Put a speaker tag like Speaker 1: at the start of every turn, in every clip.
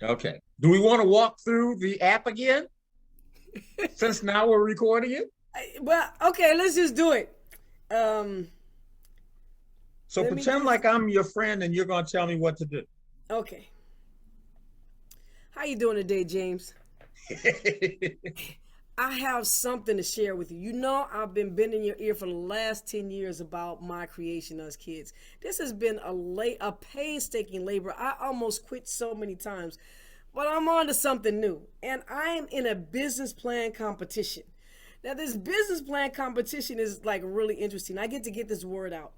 Speaker 1: Okay. Do we want to walk through the app again? Since now we're recording it?
Speaker 2: Well, okay, let's just do it. Um,
Speaker 1: So
Speaker 2: let me
Speaker 1: pretend
Speaker 2: just.
Speaker 1: like I'm your friend and you're going to tell me what to do.
Speaker 2: Okay, how you doing today, James? I have something to share with you. You know, I've been bending your ear for the last 10 years about my creation as kids. This has been a painstaking labor. I almost quit so many times, but I'm on to something new. And I am in a business plan competition. Now, this business plan competition is like really interesting. I get this word out.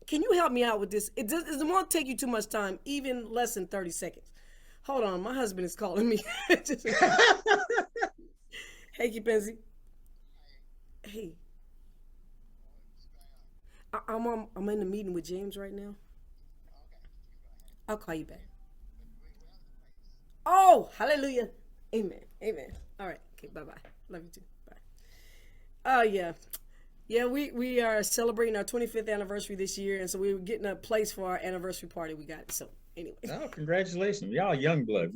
Speaker 2: Can you help me out with this? It won't take you too much time, even less than 30 seconds. Hold on, my husband is calling me. Hey, Kipenzi. Hey, I'm in the meeting with James right now. I'll call you back. Oh, hallelujah. Amen. Amen. All right. Okay, bye bye. Love you too. Bye. Oh, yeah. Yeah, we are celebrating our 25th anniversary this year, and so we were getting a place for our anniversary party. We got it. So, anyway.
Speaker 1: Oh, congratulations. Y'all young blood.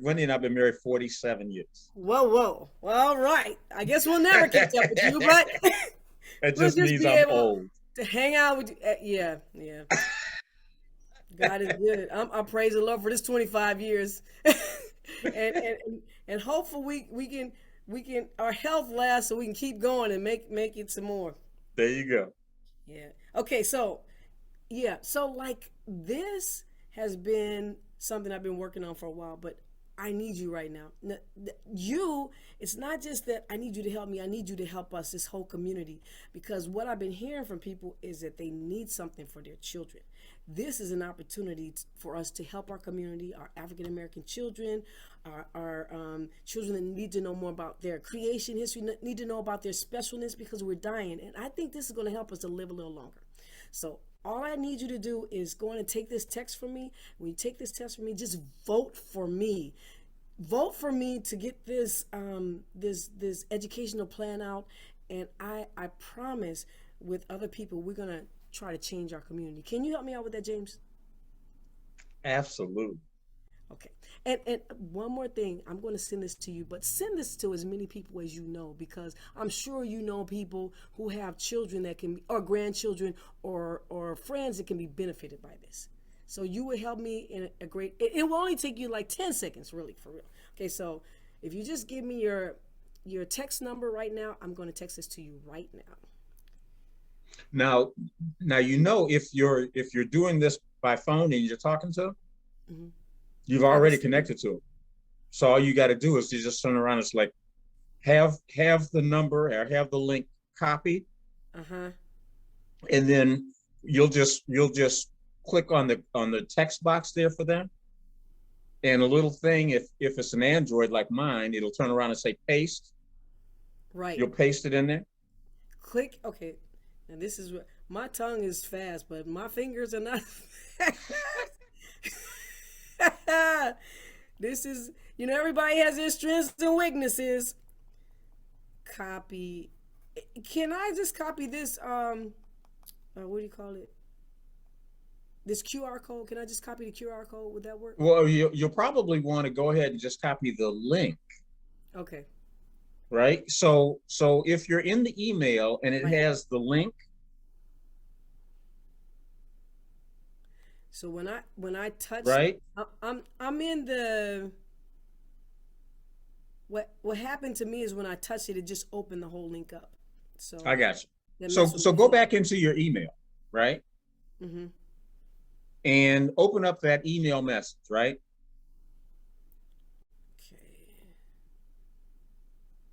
Speaker 1: Wendy and I've been married 47 years.
Speaker 2: Whoa, whoa. Well, all right. I guess we'll never catch up with you, but
Speaker 1: That
Speaker 2: we'll
Speaker 1: just
Speaker 2: just
Speaker 1: means
Speaker 2: be
Speaker 1: I'm
Speaker 2: able
Speaker 1: old.
Speaker 2: to hang out with you. Yeah, yeah. God is good. I praise the Lord for this 25 years, and hopefully we can our health lasts so we can keep going and make it some more.
Speaker 1: There you go.
Speaker 2: Yeah. Okay. So yeah. So like this has been something I've been working on for a while, but I need you right now. You, it's not just that I need you to help me, I need you to help us, this whole community. Because what I've been hearing from people is that they need something for their children. This is an opportunity for us to help our community, our African American children, our children that need to know more about their creation history, need to know about their specialness because we're dying. And I think this is going to help us to live a little longer. So all I need you to do is go on and take this text from me. When you take this text from me, just vote for me. Vote for me to get this educational plan out, and I promise with other people we're gonna try to change our community. Can you help me out with that, James?
Speaker 1: Absolutely.
Speaker 2: Okay. And one more thing, I'm going to send this to you, but send this to as many people as you know because I'm sure you know people who have children that can be, or grandchildren or friends that can be benefited by this. So you would help me in a great. It will only take you like 10 seconds, really, for real. Okay, so if you just give me your text number right now, I'm going to text this to you right now.
Speaker 1: Now, now if you're doing this by phone and you're talking to them,
Speaker 2: Hmm.
Speaker 1: you've
Speaker 2: I can
Speaker 1: already
Speaker 2: send it.
Speaker 1: connected to them. So all you got to do is you just turn around. It's like have the number or have the link copied,
Speaker 2: Uh huh.
Speaker 1: and then you'll just click on the text box there for them, and a little thing. If it's an Android like mine, it'll turn around and say paste.
Speaker 2: Right.
Speaker 1: You'll paste it in there.
Speaker 2: Click. Okay. And this is what my tongue is fast, but my fingers are not. This is, everybody has their strengths and weaknesses. Copy. Can I just copy this? What do you call it? This QR code. Can I just copy the QR code? Would that work?
Speaker 1: Well, you'll probably want to go ahead and just copy the link,
Speaker 2: Okay.
Speaker 1: right? So if you're in the email and it
Speaker 2: Right.
Speaker 1: has the link,
Speaker 2: So when I touch,
Speaker 1: right?
Speaker 2: I'm in the. What happened to me is when I touched it, it just opened the whole link up.
Speaker 1: I
Speaker 2: So
Speaker 1: got you.
Speaker 2: that
Speaker 1: So
Speaker 2: messed with
Speaker 1: so
Speaker 2: my
Speaker 1: go
Speaker 2: flow.
Speaker 1: back into your email, right?
Speaker 2: Mm-hmm.
Speaker 1: And open up that email message, right?
Speaker 2: Okay.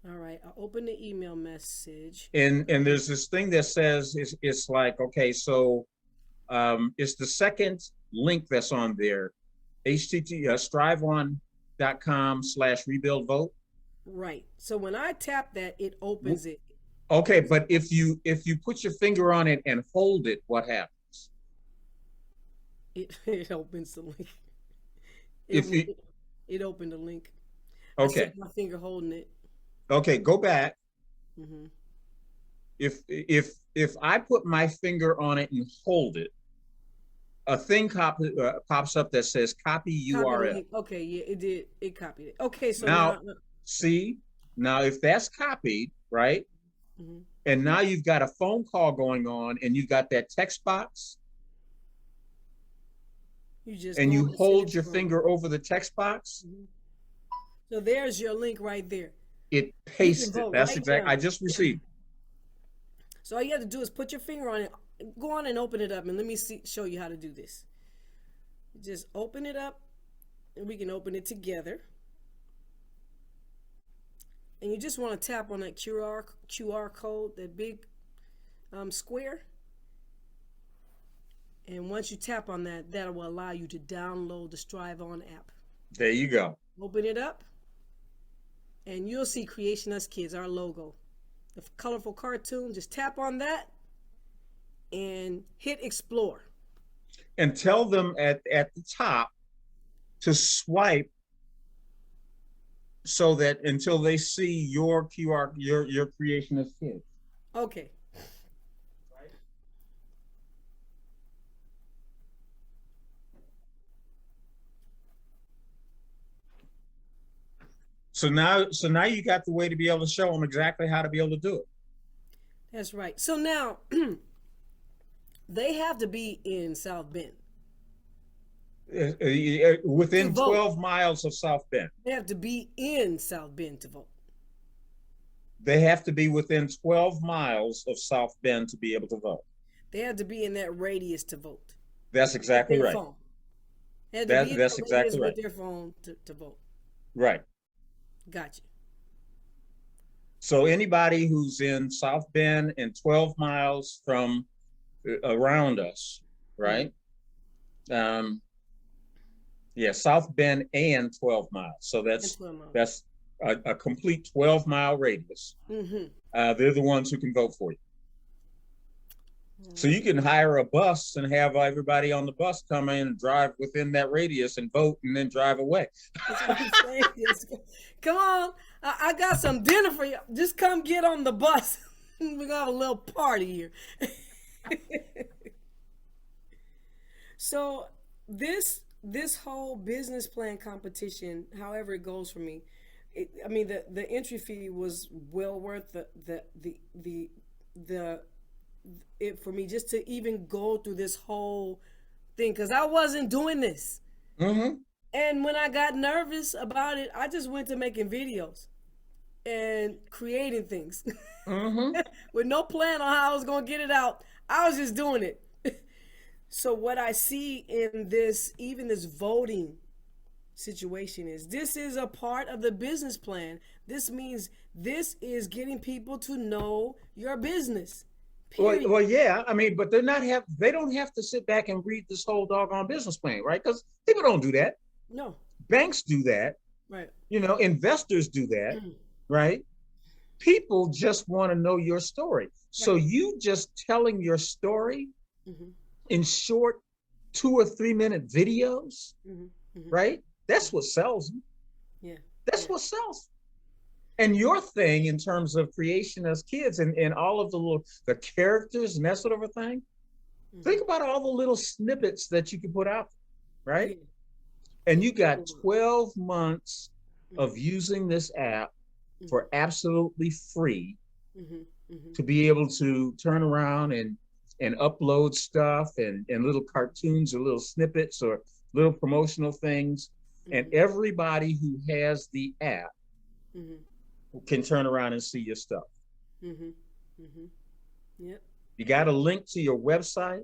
Speaker 2: All right. I'll open the email message.
Speaker 1: And there's this thing that says it's like, okay, so it's the second link that's on there, http striveon.com/rebuild vote.
Speaker 2: Right. So when I tap that, it opens it.
Speaker 1: Okay, but if you put your finger on it and hold it, what happens?
Speaker 2: It opens the link. It
Speaker 1: If
Speaker 2: will.
Speaker 1: you
Speaker 2: It opened the link. I still
Speaker 1: okay,
Speaker 2: have my finger holding it.
Speaker 1: okay, go back.
Speaker 2: Hmm.
Speaker 1: If I put my finger on it and hold it, a thing pops up that says copy
Speaker 2: Copy the
Speaker 1: URL.
Speaker 2: link. Okay, yeah, it did. It copied it. Okay, so
Speaker 1: Now,
Speaker 2: now,
Speaker 1: see, now if that's copied, right?
Speaker 2: mhm.
Speaker 1: And now you've got a phone call going on and you got that text box
Speaker 2: You just
Speaker 1: and
Speaker 2: go
Speaker 1: you
Speaker 2: on and send it
Speaker 1: hold
Speaker 2: to
Speaker 1: your
Speaker 2: them.
Speaker 1: finger over the text box,
Speaker 2: Mhm. So there's your link right there.
Speaker 1: it
Speaker 2: You can
Speaker 1: pastes it.
Speaker 2: vote
Speaker 1: That's
Speaker 2: right
Speaker 1: exact. I
Speaker 2: now.
Speaker 1: just received.
Speaker 2: So all you have to do is put your finger on it. Go on and open it up, and let me show you how to do this. Just open it up, and we can open it together. And you just want to tap on that QR code, that big square. And once you tap on that, that will allow you to download the Strive On app.
Speaker 1: There you go.
Speaker 2: Open it up, and you'll see Creation Us Kids, our logo. The colorful cartoon, just tap on that and hit explore.
Speaker 1: And tell them at the top to swipe so that until they see your QR, your creation as kids.
Speaker 2: Okay.
Speaker 1: So now you got the way to be able to show them exactly how to be able to do it.
Speaker 2: That's right. So now they have to be in South Bend to
Speaker 1: Within
Speaker 2: vote.
Speaker 1: 12 miles of South Bend.
Speaker 2: They have to be in South Bend to vote.
Speaker 1: They have to be within 12 miles of South Bend to be able to vote.
Speaker 2: They have to be in that radius to vote.
Speaker 1: That's
Speaker 2: With
Speaker 1: exactly
Speaker 2: their
Speaker 1: right.
Speaker 2: phone. They have to be in
Speaker 1: That's
Speaker 2: that radius
Speaker 1: exactly right.
Speaker 2: with their phone to vote.
Speaker 1: Right.
Speaker 2: Gotcha.
Speaker 1: So anybody who's in South Bend and 12 miles from around us, right? Yeah, South Bend and 12 miles. So
Speaker 2: And 12 miles.
Speaker 1: that's a complete 12-mile radius. They're the ones who can vote for you. So you can hire a bus and have everybody on the bus come in and drive within that radius and vote and then drive away.
Speaker 2: That's what I'm saying. Come on. I got some dinner for you. Just come get on the bus. We're going to have a little party here. So this whole business plan competition, however it goes for me, I mean the entry fee was well worth the it for me just to even go through this whole thing because I wasn't doing this.
Speaker 1: Mm-hmm.
Speaker 2: And when I got nervous about it, I just went to making videos and creating things
Speaker 1: Mm-hmm.
Speaker 2: with no plan on how I was going to get it out. I was just doing it. So what I see in this, even this voting situation is this is a part of the business plan. This means this is getting people to know your business.
Speaker 1: Well, yeah. I mean, but they don't have to sit back and read this whole doggone business plan, right? Because people don't do that.
Speaker 2: No.
Speaker 1: Banks do that.
Speaker 2: Right.
Speaker 1: Investors do that, right? People just want to know your story. So you just telling your story in short 2 or 3 minute videos, right? That's what sells them.
Speaker 2: Yeah.
Speaker 1: That's what sells. And your thing in terms of creation as kids and all of the characters and that sort of a thing, think about all the little snippets that you can put out, right? And you got 12 months of using this app for absolutely free to be able to turn around and upload stuff and little cartoons or little snippets or little promotional things. And everybody who has the app can turn around and see your stuff.
Speaker 2: Yep.
Speaker 1: You got a link to your website.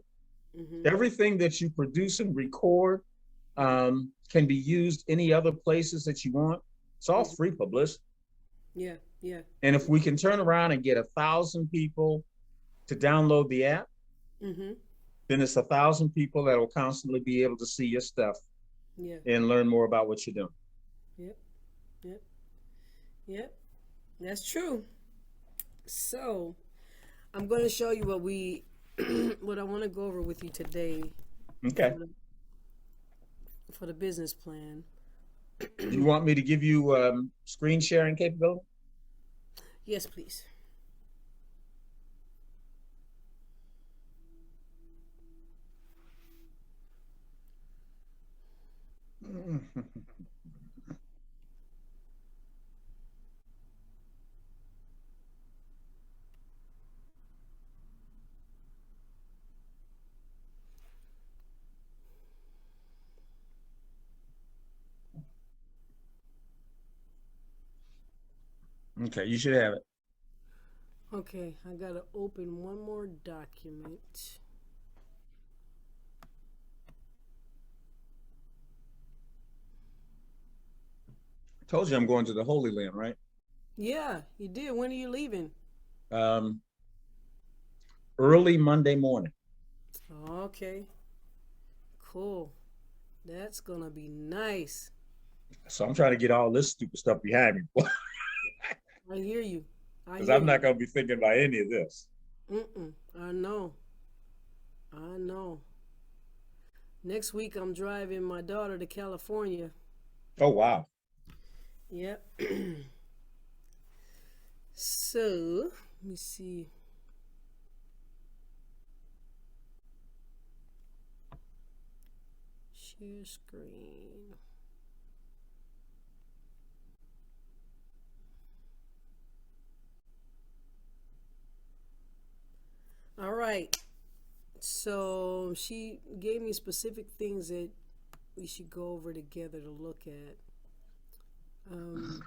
Speaker 1: Everything that you produce and record can be used any other places that you want. It's all free publicity.
Speaker 2: Yeah, yeah.
Speaker 1: And if we can turn around and get 1,000 people to download the app, then it's 1,000 people that will constantly be able to see your stuff and learn more about what you're doing.
Speaker 2: Yep. That's true. So I'm going to show you what I want to go over with you today.
Speaker 1: Okay.
Speaker 2: For the business plan.
Speaker 1: You want me to give you screen sharing capability?
Speaker 2: Yes, please.
Speaker 1: Okay, you should have it.
Speaker 2: Okay, I gotta open one more document.
Speaker 1: Told you I'm going to the Holy Land, right?
Speaker 2: Yeah, you did. When are you leaving?
Speaker 1: Um, Early Monday morning.
Speaker 2: Okay, cool. That's gonna be nice.
Speaker 1: So I'm trying to get all this stupid stuff behind me
Speaker 2: I hear you. I
Speaker 1: because
Speaker 2: hear
Speaker 1: I'm
Speaker 2: you.
Speaker 1: not going to be thinking about any of this.
Speaker 2: Mm-mm. I know. I know. Next week I'm driving my daughter to California.
Speaker 1: Oh, wow.
Speaker 2: Yep. So, let me see. Share screen. All right. So, she gave me specific things that we should go over together to look at. Um,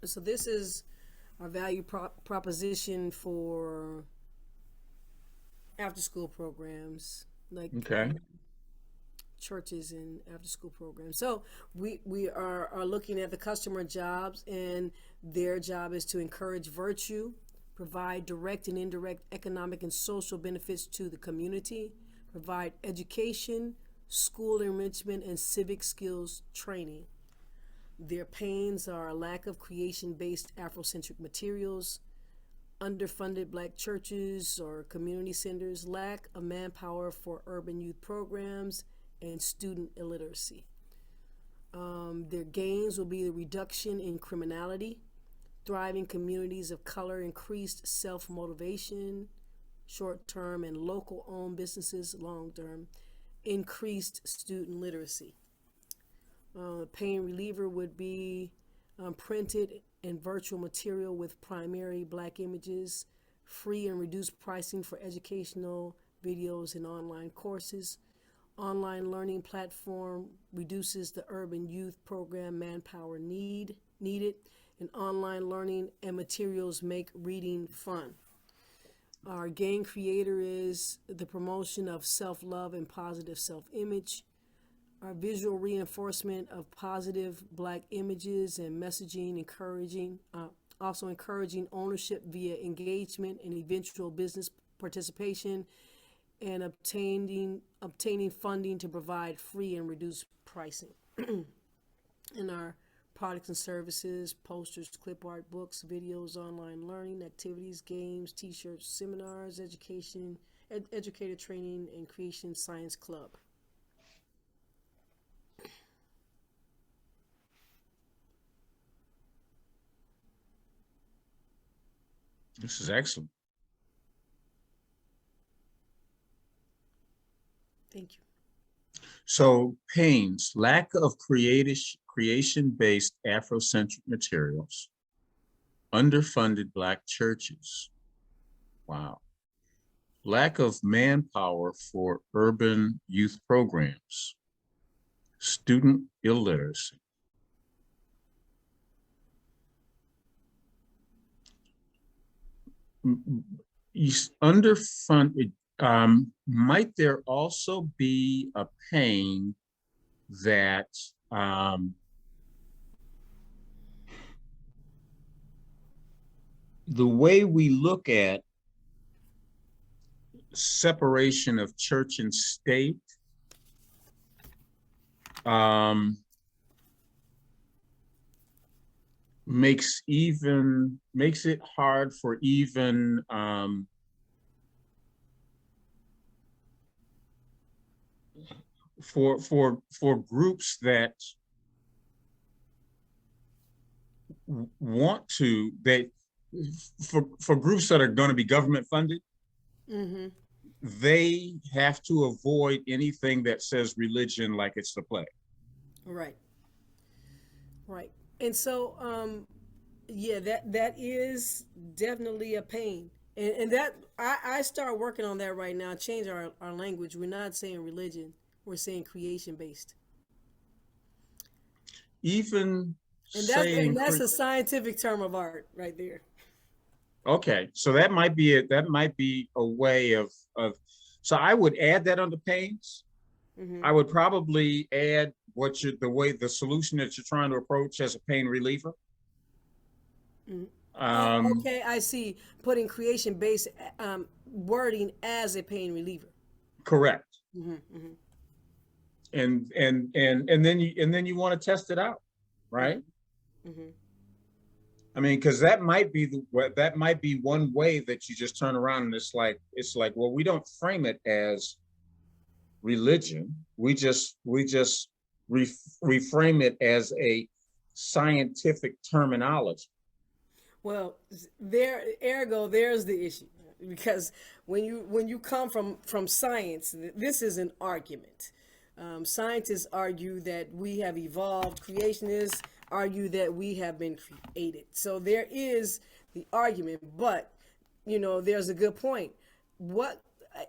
Speaker 2: so, this is our value proposition for after school programs, like
Speaker 1: Okay.
Speaker 2: churches and after school programs. So we are looking at the customer jobs, and their job is to encourage virtue, provide direct and indirect economic and social benefits to the community, provide education, school enrichment, and civic skills training. Their pains are a lack of creation based Afrocentric materials, underfunded black churches or community centers, lack of manpower for urban youth programs, and student illiteracy. Their gains will be the reduction in criminality, thriving communities of color, increased self motivation, short term, and local owned businesses, long term, increased student literacy. Pain reliever would be printed and virtual material with primary black images, free and reduced pricing for educational videos and online courses. Online learning platform reduces the urban youth program manpower needed, and online learning and materials make reading fun. Our gain creator is the promotion of self love and positive self image. Our visual reinforcement of positive black images and messaging, also encouraging ownership via engagement and eventual business participation, and obtaining funding to provide free and reduced pricing. In our products and services, posters, clip art, books, videos, online learning, activities, games, t-shirts, seminars, educator training, and creation science club.
Speaker 1: This is excellent.
Speaker 2: Thank you.
Speaker 1: So, pains, lack of creation-based Afrocentric materials, underfunded black churches. Wow. Lack of manpower for urban youth programs, student illiteracy. Underfunded. Might there also be a pain that the way we look at separation of church and state makes it hard for even for groups that want to, for groups that are going to be government funded,
Speaker 2: Mm-hmm.
Speaker 1: they have to avoid anything that says religion like it's the plague.
Speaker 2: Right. Right. And so, yeah, that is definitely a pain. And that I start working on that right now. Change our language. We're not saying religion. We're saying creation based.
Speaker 1: Even
Speaker 2: And
Speaker 1: saying
Speaker 2: that's a scientific term of art right there.
Speaker 1: okay, so that might be it. That might be a way of. So I would add that on the pains.
Speaker 2: Hmm.
Speaker 1: I would probably add what you the way the solution that you're trying to approach as a pain reliever.
Speaker 2: Oh,
Speaker 1: Um,
Speaker 2: okay. I see. Putting creation based wording as a pain reliever.
Speaker 1: correct.
Speaker 2: Hmm. Hmm.
Speaker 1: And then you want to test it out,
Speaker 2: Hmm.
Speaker 1: right?
Speaker 2: Hmm.
Speaker 1: I mean, because that might be that might be one way that you just turn around and it's like well, we don't frame it as religion. We just reframe it as a scientific terminology.
Speaker 2: Well, there, ergo, there's the issue because when you come from science, this is an argument. Scientists argue that we have evolved. Creationists argue that we have been created. So there is the argument, but there's a good point. What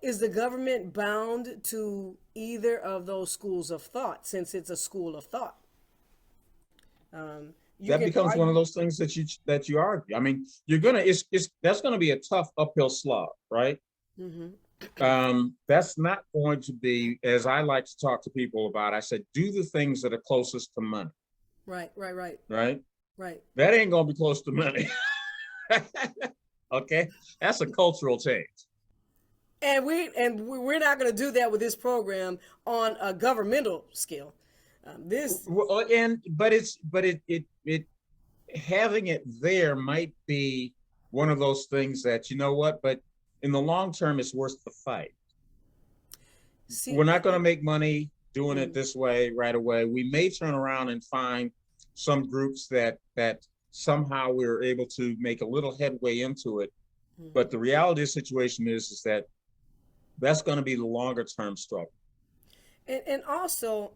Speaker 2: is the government bound to either of those schools of thought? Since it's a school of thought, you
Speaker 1: That
Speaker 2: can
Speaker 1: becomes one of
Speaker 2: argue.
Speaker 1: those things that you argue. I mean, you're gonna it's that's gonna be a tough uphill slog, right?
Speaker 2: Hmm.
Speaker 1: That's not going to be, as I like to talk to people about. I said, do the things that are closest to money,
Speaker 2: Right, right, right,
Speaker 1: right?
Speaker 2: right.
Speaker 1: That ain't gonna be close to money. Okay, that's a cultural change.
Speaker 2: We're not going to do that with this program on a governmental scale. This
Speaker 1: And but it having it there might be one of those things that you know what, but in the long term, it's worth the fight.
Speaker 2: see,
Speaker 1: We're not going to make money doing it
Speaker 2: mm,
Speaker 1: this way right away. We may turn around and find some groups that somehow we're able to make a little headway into it. But the reality of the situation is that that's going to be the longer term struggle.
Speaker 2: and also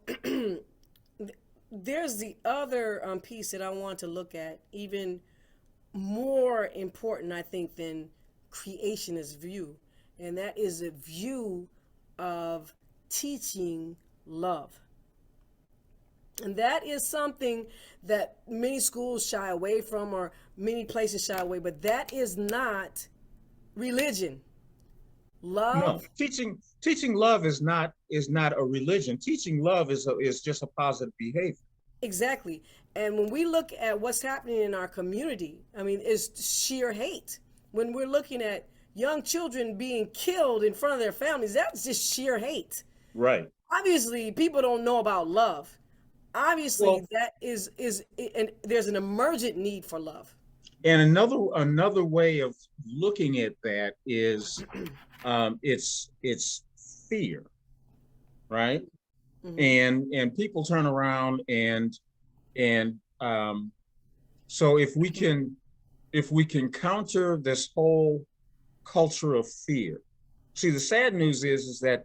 Speaker 2: there's the other piece that I want to look at, even more important, I think, than creationist view, and that is a view of teaching love. And that is something that many schools shy away from, or many places shy away, but that is not religion.
Speaker 1: No,
Speaker 2: Love,
Speaker 1: teaching love is not a religion. Teaching love is just a positive behavior.
Speaker 2: exactly. And when we look at what's happening in our community, I mean, it's sheer hate. When we're looking at young children being killed in front of their families, that's just sheer hate.
Speaker 1: Right.
Speaker 2: Obviously, people don't know about love. Obviously,
Speaker 1: Well,
Speaker 2: that and there's an emergent need for love.
Speaker 1: and another way of looking at that is it's fear, right?
Speaker 2: Hmm.
Speaker 1: And people turn around and so if we can counter this whole culture of fear. See, the sad news is that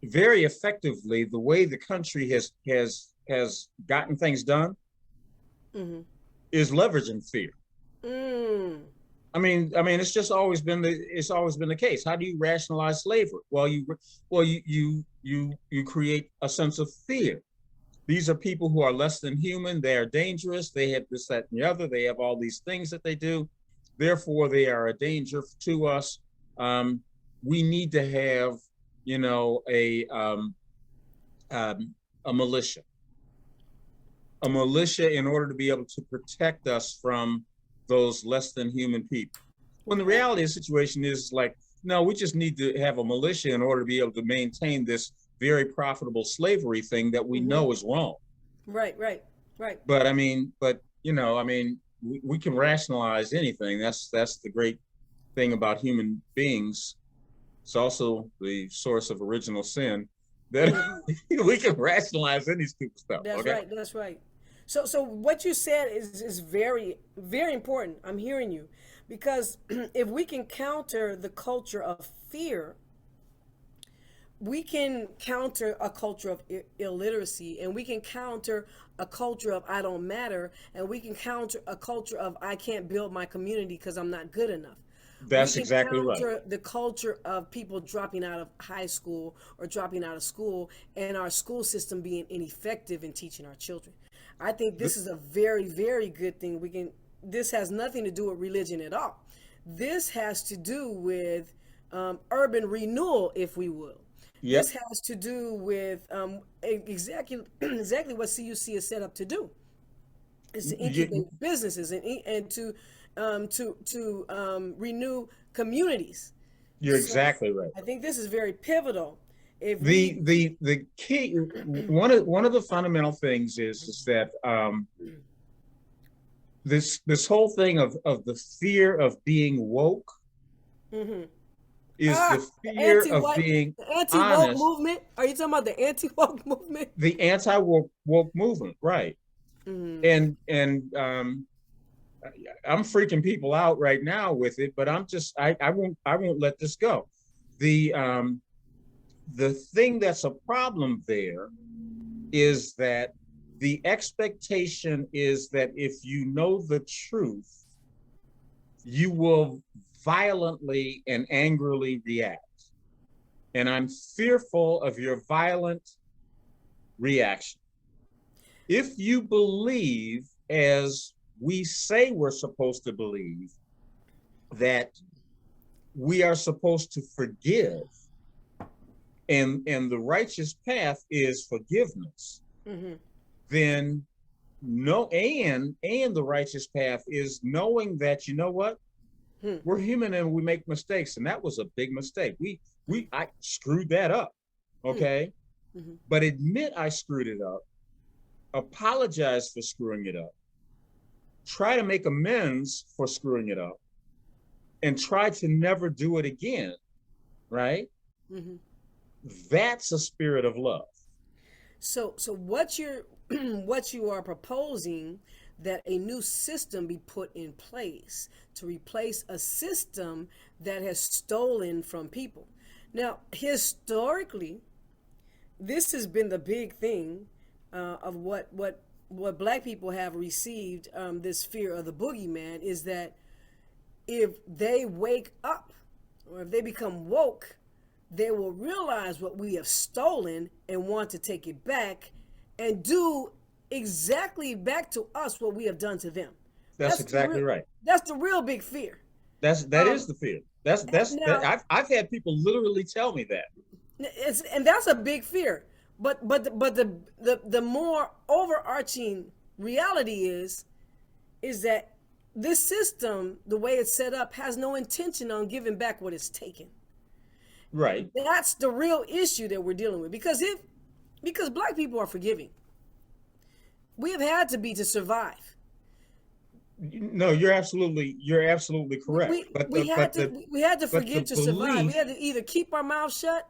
Speaker 1: very effectively the way the country has gotten things done
Speaker 2: Hmm.
Speaker 1: is leveraging fear.
Speaker 2: Mm.
Speaker 1: I mean, it's always been the case. How do you rationalize slavery? Well, you create a sense of fear. These are people who are less than human. They are dangerous. They have this, that, and the other. They have all these things that they do. Therefore, they are a danger to us. Um, we need to have, a militia, in order to be able to protect us from those less than human people. When the
Speaker 2: Right,
Speaker 1: reality of the situation is like, no, we just need to have a militia in order to be able to maintain this very profitable slavery thing that we
Speaker 2: hmm,
Speaker 1: know is wrong.
Speaker 2: right, right, right.
Speaker 1: But we can rationalize anything. That's the great thing about human beings. It's also the source of original sin that
Speaker 2: Hmm.
Speaker 1: we can rationalize any stupid stuff.
Speaker 2: That's
Speaker 1: Okay.
Speaker 2: right. That's right. So what you said is very very important. I'm hearing you because if we can counter the culture of fear, we can counter a culture of illiteracy, and we can counter a culture of I don't matter, and we can counter a culture of I can't build my community because I'm not good enough. We
Speaker 1: That's
Speaker 2: can
Speaker 1: exactly right.
Speaker 2: counter the culture of people dropping out of high school or dropping out of school, and our school system being ineffective in teaching our children. I think
Speaker 1: Th-
Speaker 2: this is a very, very good thing. This has nothing to do with religion at all. This has to do with urban renewal, if we will. This
Speaker 1: Yep.
Speaker 2: has to do with exactly exactly what CUC is set up to do. Is to
Speaker 1: You,
Speaker 2: incubate businesses and to renew communities.
Speaker 1: you're
Speaker 2: So
Speaker 1: exactly right.
Speaker 2: I think this is very pivotal. If we
Speaker 1: The key, one of the fundamental things is that this whole thing of the fear of being woke
Speaker 2: mm-hmm.
Speaker 1: is the
Speaker 2: The
Speaker 1: fear of
Speaker 2: anti-white,
Speaker 1: being
Speaker 2: the anti-woke
Speaker 1: honest.
Speaker 2: movement. Are you talking about the anti-woke movement?
Speaker 1: The anti-woke movement, right?
Speaker 2: Mm-hmm.
Speaker 1: And I'm freaking people out right now with it, but I won't let this go. The thing that's a problem there is that the expectation is that if you know the truth, you will violently and angrily react. And I'm fearful of your violent reaction. If you believe, as we say we're supposed to believe, that we are supposed to forgive, and the righteous path is forgiveness,
Speaker 2: Mm-hmm.
Speaker 1: then no and the righteous path is knowing that you know what, we're human and we make mistakes, and that was a big mistake. I screwed that up, okay?
Speaker 2: Mm-hmm.
Speaker 1: But admit I screwed it up, apologize for screwing it up, try to make amends for screwing it up, and try to never do it again, right?
Speaker 2: Mm-hmm.
Speaker 1: That's a spirit of love.
Speaker 2: So what you're what you are proposing, that a new system be put in place to replace a system that has stolen from people. Now, historically, this has been the big thing of what black people have received. This fear of the boogeyman is that if they wake up or if they become woke, they will realize what we have stolen and want to take it back and do exactly back to us what we have done to them.
Speaker 1: That's
Speaker 2: That's the
Speaker 1: exactly
Speaker 2: real
Speaker 1: right.
Speaker 2: that's the real big fear.
Speaker 1: That is
Speaker 2: Um,
Speaker 1: the fear. That
Speaker 2: Now,
Speaker 1: I've had people literally tell me that.
Speaker 2: and that's a big fear. But the more overarching reality is that this system, the way it's set up, has no intention on giving back what it's taken.
Speaker 1: Right.
Speaker 2: That's the real issue that we're dealing with. Because black people are forgiving. We have had to be to survive.
Speaker 1: No, you're absolutely correct.
Speaker 2: We we had to we had to
Speaker 1: but the
Speaker 2: forgive to survive. We
Speaker 1: belief
Speaker 2: had to either keep our mouth shut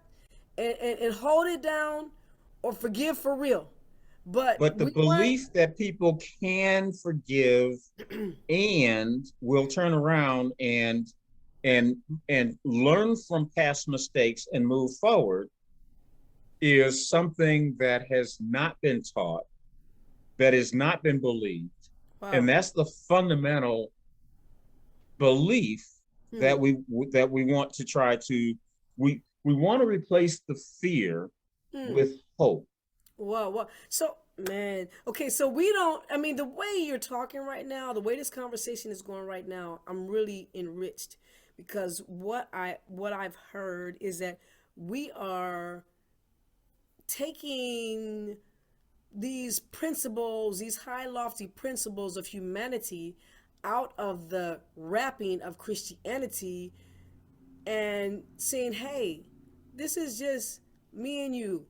Speaker 2: and hold it down, or forgive for real. But
Speaker 1: but the
Speaker 2: we weren't.
Speaker 1: belief that people can forgive and will turn around and and learn from past mistakes and move forward is something that has not been taught, that has not been believed. And
Speaker 2: Wow.
Speaker 1: that's the fundamental belief
Speaker 2: Hmm.
Speaker 1: that we want to try to we want to replace the fear
Speaker 2: Hmm.
Speaker 1: with hope.
Speaker 2: Wow. Wow. So, man. Okay. So we don't. I mean, the way you're talking right now, the way this conversation is going right now, I'm really enriched because what I've heard is that we are taking these principles, these high lofty principles of humanity out of the wrapping of Christianity and saying, hey, this is just me and you,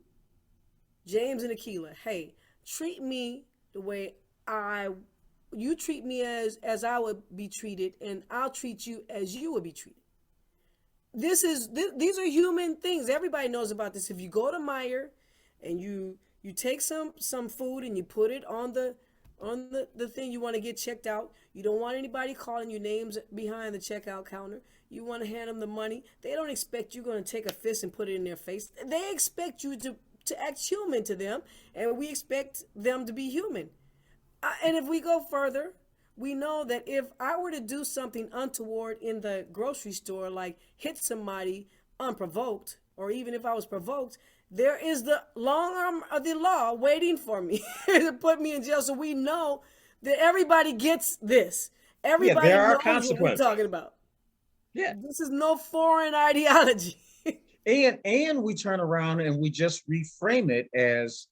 Speaker 2: James and Akila. Hey, treat me the way I you treat me as I would be treated, and I'll treat you as you would be treated. These are human things. Everybody knows about this. If you go to Meyer and you take some food and you put it on the thing. You want to get checked out. You don't want anybody calling you names behind the checkout counter. You want to hand them the money. They don't expect you're going to take a fist and put it in their face. They expect you to act human to them, and we expect them to be human. And if we go further, we know that if I were to do something untoward in the grocery store, like hit somebody unprovoked, or even if I was provoked, there is the long arm of the law waiting for me to put me in jail. So we know that everybody gets this.
Speaker 1: Yeah,
Speaker 2: Everybody
Speaker 1: there are
Speaker 2: knows what we're
Speaker 1: consequences.
Speaker 2: talking about.
Speaker 1: Yeah.
Speaker 2: This is no foreign ideology.
Speaker 1: And we turn around and we just reframe it as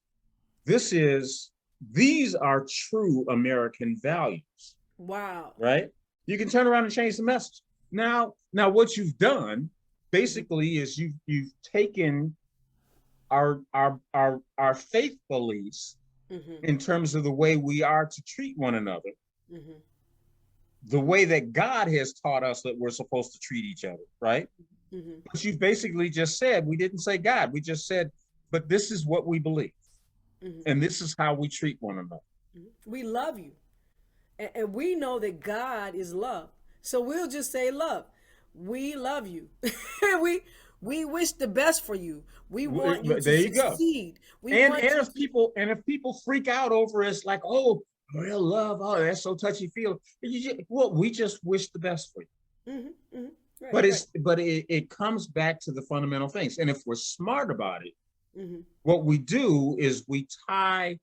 Speaker 1: this is these are true American values.
Speaker 2: Wow.
Speaker 1: Right? You can turn around and change the message. Now what you've done basically is you've taken our faith beliefs in terms of the way we are to treat one another, the way that God has taught us that we're supposed to treat each other, right? But you basically just said, we didn't say God, we just said, but this is what we believe, and this is how we treat one another.
Speaker 2: We love you. And we know that God is love. So we'll just say love. We love you. we wish the best for you. We want you to
Speaker 1: There you go.
Speaker 2: succeed.
Speaker 1: And if people freak out over us, like, oh, real love, oh, that's so touchy feely. Well, we just wish the best for you.
Speaker 2: Right,
Speaker 1: but it comes back to the fundamental things. And if we're smart about it, what we do is we tie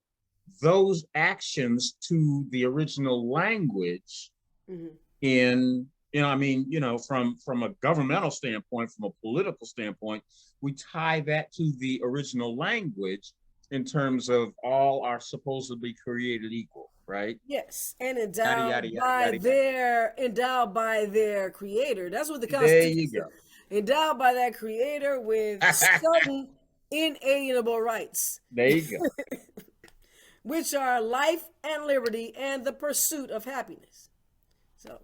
Speaker 1: those actions to the original language in, from a governmental standpoint, from a political standpoint, we tie that to the original language in terms of all are supposedly created equal, right?
Speaker 2: Yes, and
Speaker 1: Yada, yada, yada, yada.
Speaker 2: endowed by their creator. That's what the
Speaker 1: There
Speaker 2: Constitution
Speaker 1: you
Speaker 2: says.
Speaker 1: go.
Speaker 2: Endowed by that creator with certain inalienable rights,
Speaker 1: There you go.
Speaker 2: which are life and liberty and the pursuit of happiness. So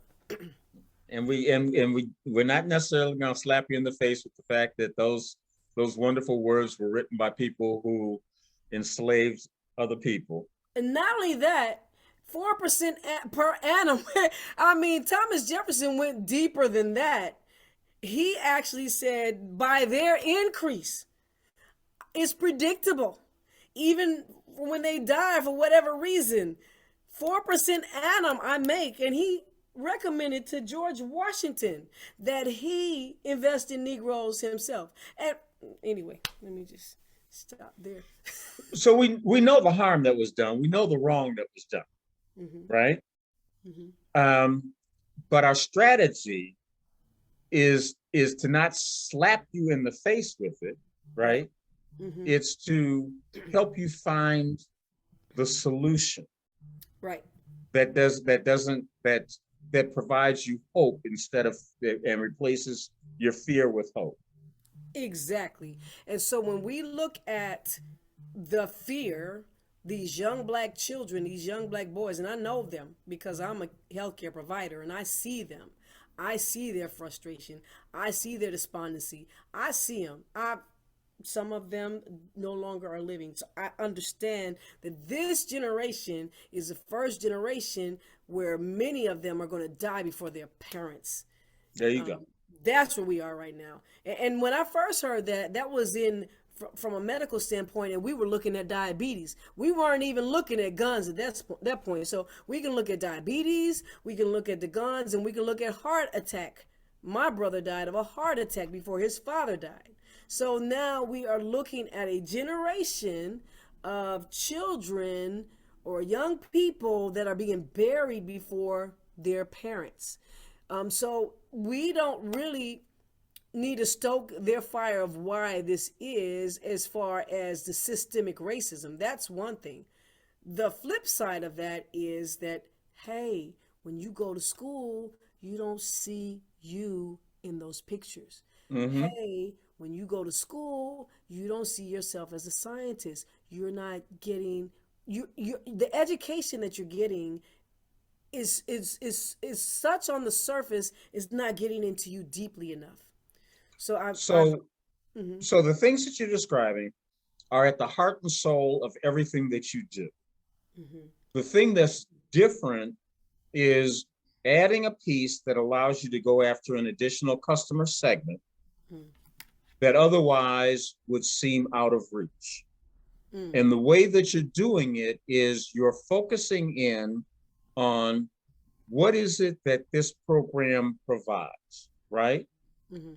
Speaker 1: we're not necessarily going to slap you in the face with the fact that those wonderful words were written by people who enslaved other people.
Speaker 2: And not only that, 4% per annum. I mean, Thomas Jefferson went deeper than that. He actually said by their increase, it's predictable. Even when they die for whatever reason, 4% annum I make. And he recommended to George Washington that he invest in Negroes himself. And anyway, let me just stop there.
Speaker 1: So we know the harm that was done. We know the wrong that was done, right? But our strategy is to not slap you in the face with it, right? It's to help you find the solution,
Speaker 2: right?
Speaker 1: That provides you hope instead of and replaces your fear with hope.
Speaker 2: Exactly. And so when we look at the fear, these young black children, these young black boys, and I know them because I'm a healthcare provider and I see them. I see their frustration. I see their despondency. I see them. Some of them no longer are living. So I understand that this generation is the first generation where many of them are going to die before their parents.
Speaker 1: There you go.
Speaker 2: That's where we are right now. And when I first heard that was from a medical standpoint, and we were looking at diabetes. We weren't even looking at guns at that point. So we can look at diabetes, we can look at the guns, and we can look at heart attack. My brother died of a heart attack before his father died. So now we are looking at a generation of children or young people that are being buried before their parents. So we don't really need to stoke their fire of why this is as far as the systemic racism. That's one thing. The flip side of that is that, hey, when you go to school, you don't see you in those pictures. Hey, when you go to school, you don't see yourself as a scientist. You're not getting the education that you're getting is such on the surface, is not getting into you deeply enough. So
Speaker 1: the things that you're describing are at the heart and soul of everything that you do. The thing that's different is adding a piece that allows you to go after an additional customer segment that otherwise would seem out of reach. And the way that you're doing it is you're focusing in on what is it that this program provides, right? Mm-hmm.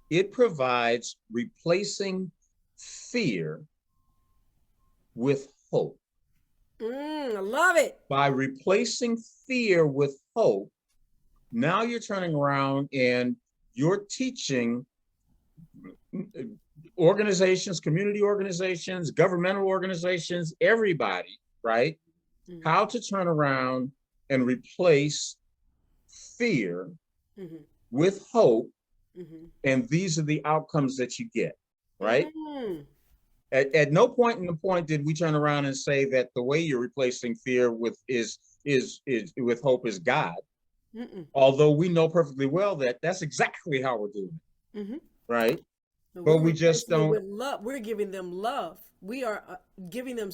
Speaker 1: It provides replacing fear with hope.
Speaker 2: I love it.
Speaker 1: By replacing fear with hope, now you're turning around and you're teaching organizations, community organizations, governmental organizations, everybody, right? Mm-hmm. How to turn around and replace fear with hope. And these are the outcomes that you get, right? At no point in the point did we turn around and say that the way you're replacing fear with is with hope is God. Although we know perfectly well that that's exactly how we're doing it, right? But we just don't.
Speaker 2: With love. We're giving them love. We are giving them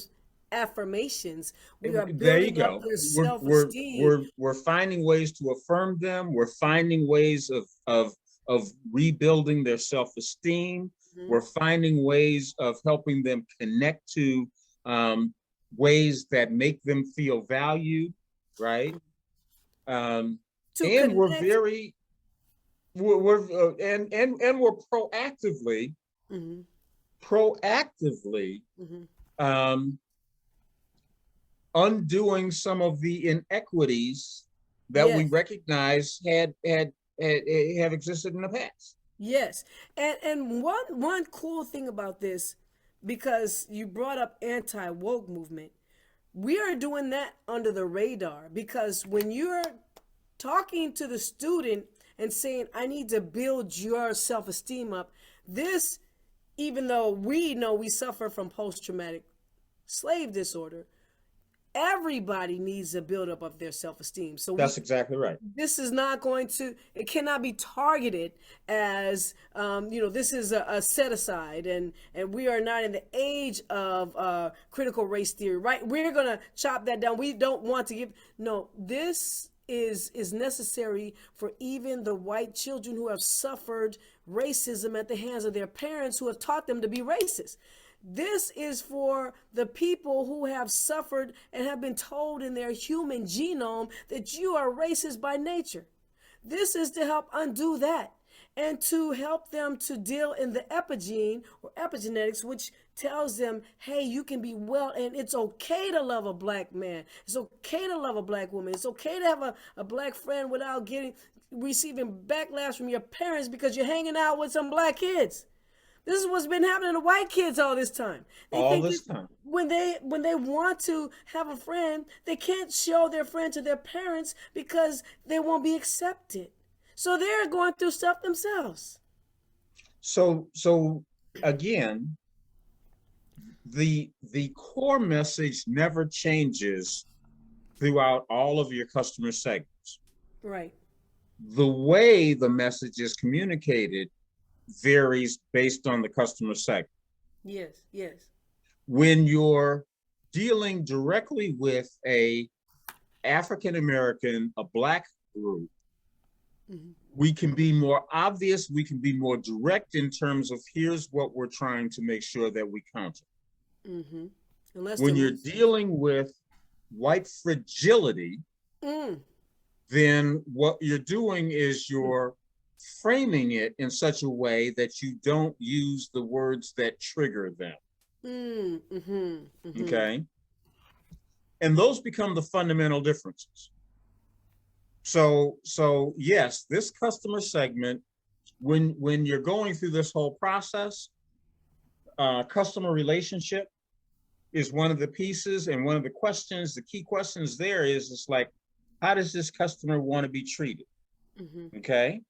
Speaker 2: affirmations. We are building up their self-esteem.
Speaker 1: We're finding ways to affirm them. We're finding ways of rebuilding their self-esteem. We're finding ways of helping them connect to ways that make them feel valued, right? And we're very, we're proactively, undoing some of the inequities that we recognize have existed in the past.
Speaker 2: Yes. And one cool thing about this, because you brought up anti-woke movement, we are doing that under the radar, because when you're talking to the student and saying, I need to build your self-esteem up, this, even though we know we suffer from post-traumatic slave disorder, everybody needs to build up their self-esteem. So
Speaker 1: that's exactly right.
Speaker 2: This is not going to, it cannot be targeted as, this is a set aside, and we are not in the age of critical race theory, right? We're going to chop that down. We don't want to give, no, this is necessary for even the white children who have suffered racism at the hands of their parents who have taught them to be racist. This is for the people who have suffered and have been told in their human genome that you are racist by nature. This is to help undo that and to help them to deal in the epigene or epigenetics, which tells them, hey, you can be well, and it's okay to love a black man. It's okay to love a black woman. It's okay to have a black friend without receiving backlash from your parents because you're hanging out with some black kids. This is what's been happening to white kids all this time. When they want to have a friend, they can't show their friend to their parents because they won't be accepted. So they're going through stuff themselves.
Speaker 1: So again, the core message never changes throughout all of your customer segments.
Speaker 2: Right.
Speaker 1: The way the message is communicated varies based on the customer segment.
Speaker 2: Yes.
Speaker 1: When you're dealing directly with a African American, a black group, we can be more obvious, we can be more direct in terms of here's what we're trying to make sure that we counter. When you're dealing with white fragility, then what you're doing is you're framing it in such a way that you don't use the words that trigger them. Okay? And those become the fundamental differences. So yes, this customer segment, when you're going through this whole process, customer relationship is one of the pieces, and one of the questions, the key questions there is, it's like, how does this customer want to be treated? Okay?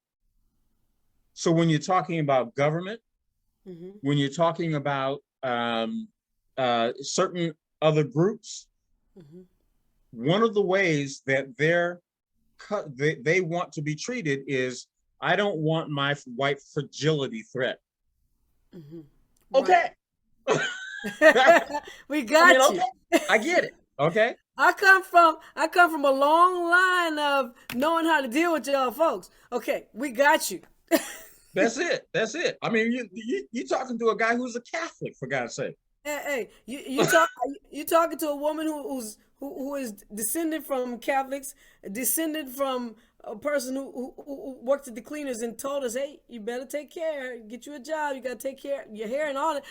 Speaker 1: So when you're talking about government, when you're talking about certain other groups, one of the ways that they want to be treated is, I don't want my white fragility threat. Okay.
Speaker 2: We got you.
Speaker 1: Okay, I get it. Okay,
Speaker 2: I come from a long line of knowing how to deal with y'all folks. Okay, we got you.
Speaker 1: that's it. That's it. I mean, you talking to a guy who's a Catholic, for God's sake.
Speaker 2: Hey, you talking to a woman who is descended from Catholics, descended from a person who worked at the cleaners and told us, hey, you better take care, get you a job, you gotta take care of your hair and all that.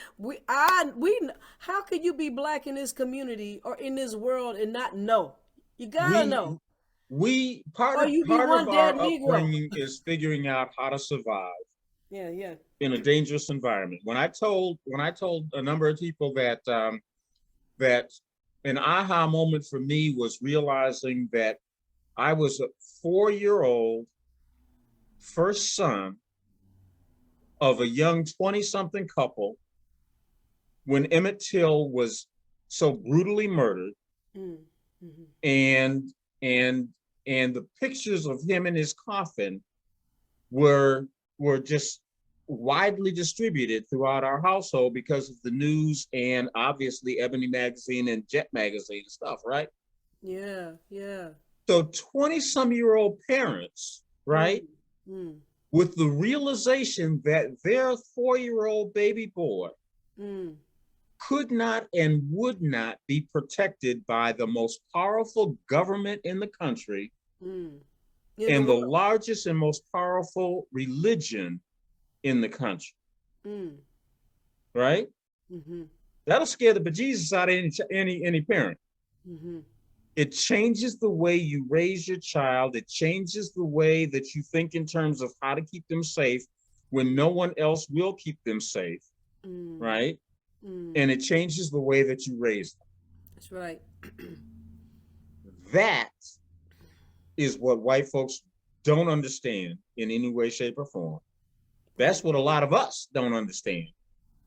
Speaker 2: How could you be black in this community or in this world and not know? You gotta
Speaker 1: we
Speaker 2: know,
Speaker 1: we part
Speaker 2: or
Speaker 1: of
Speaker 2: you be
Speaker 1: part of
Speaker 2: one
Speaker 1: our
Speaker 2: dead Negro.
Speaker 1: upbringing is figuring out how to survive
Speaker 2: Yeah, yeah.
Speaker 1: in a dangerous environment. When I told a number of people that an aha moment for me was realizing that I was a 4-year-old first son of a young 20 something couple when Emmett Till was so brutally murdered,
Speaker 2: Mm, mm-hmm.
Speaker 1: and and and the pictures of him in his coffin were were just widely distributed throughout our household because of the news and obviously Ebony magazine and Jet magazine and stuff, right?
Speaker 2: Yeah, yeah.
Speaker 1: So 20 some year old parents,
Speaker 2: Mm,
Speaker 1: right,
Speaker 2: mm,
Speaker 1: with the realization that their 4-year old baby boy
Speaker 2: mm,
Speaker 1: could not and would not be protected by the most powerful government in the country
Speaker 2: mm. In the
Speaker 1: and the
Speaker 2: world.
Speaker 1: largest and most powerful religion in the country,
Speaker 2: Mm,
Speaker 1: right?
Speaker 2: mm-hmm,
Speaker 1: That'll scare the bejesus out of any parent.
Speaker 2: mm-hmm.
Speaker 1: It changes the way you raise your child. It changes the way that you think in terms of how to keep them safe when no one else will keep them safe,
Speaker 2: Mm,
Speaker 1: right?
Speaker 2: mm.
Speaker 1: And it changes the way that you raise them.
Speaker 2: That's right.
Speaker 1: That is what white folks don't understand in any way, shape, or form.
Speaker 2: Yeah.
Speaker 1: That's what a lot of us don't understand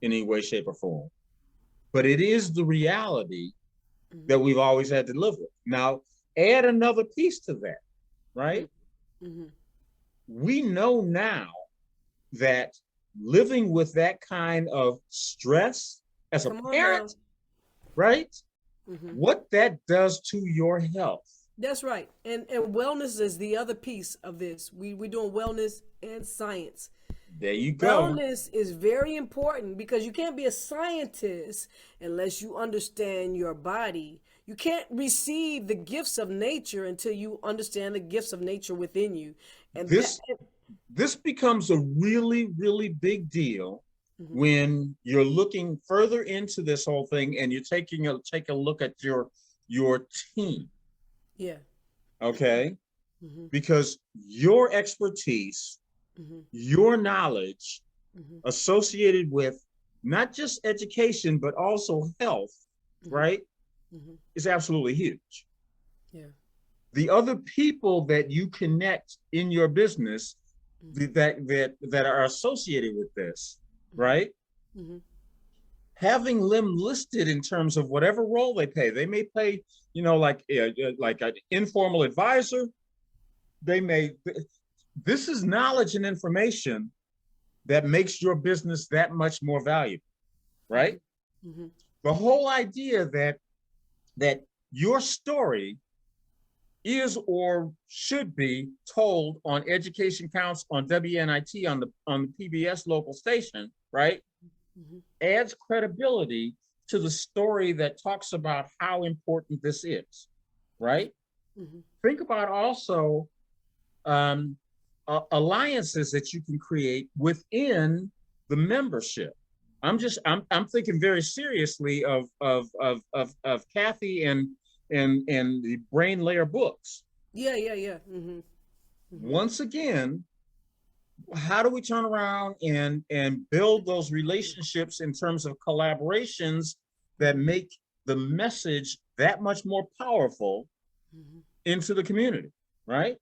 Speaker 1: in any way, shape, or form. But it is the reality that
Speaker 2: Mm-hmm,
Speaker 1: we've always had to live with. Now, add another piece to that, right?
Speaker 2: mm-hmm.
Speaker 1: We know now that living with that kind of stress as a
Speaker 2: Come on now.
Speaker 1: parent, right?
Speaker 2: Mm-hmm.
Speaker 1: What that does to your health.
Speaker 2: That's right. And wellness is the other piece of this. We're doing wellness and science.
Speaker 1: There you go.
Speaker 2: Wellness is very important because you can't be a scientist unless you understand your body. You can't receive the gifts of nature until you understand the gifts of nature within you. And that
Speaker 1: This this becomes a really, really big deal
Speaker 2: mhm.
Speaker 1: when you're looking further into this whole thing and you're take a look at your team,
Speaker 2: Yeah.
Speaker 1: okay?
Speaker 2: Hmm.
Speaker 1: Because your expertise,
Speaker 2: Hmm.
Speaker 1: your knowledge
Speaker 2: Hmm.
Speaker 1: associated with not just education but also health,
Speaker 2: Hmm.
Speaker 1: right,
Speaker 2: Hmm.
Speaker 1: is absolutely huge.
Speaker 2: Yeah.
Speaker 1: The other people that you connect in your business
Speaker 2: Hmm.
Speaker 1: that are associated with this,
Speaker 2: Hmm.
Speaker 1: right?
Speaker 2: Hmm.
Speaker 1: Having them listed in terms of whatever role they may play, like an informal advisor. They may. This is knowledge and information that makes your business that much more valuable,
Speaker 2: Hmm.
Speaker 1: right?
Speaker 2: Hmm.
Speaker 1: The whole idea that your story is or should be told on Education Counts on WNIT on the PBS local station, right?
Speaker 2: Hmm.
Speaker 1: Adds credibility to the story that talks about how important this is, right?
Speaker 2: Hmm.
Speaker 1: Think about also um, alliances that you can create within the membership. I'm thinking very seriously of Kathy and the Brain Layer books.
Speaker 2: Yeah. Yeah. Yeah. Hmm. Hmm.
Speaker 1: Once again, how do we turn around and build those relationships in terms of collaborations that make the message that much more powerful
Speaker 2: Hmm.
Speaker 1: into the community, right?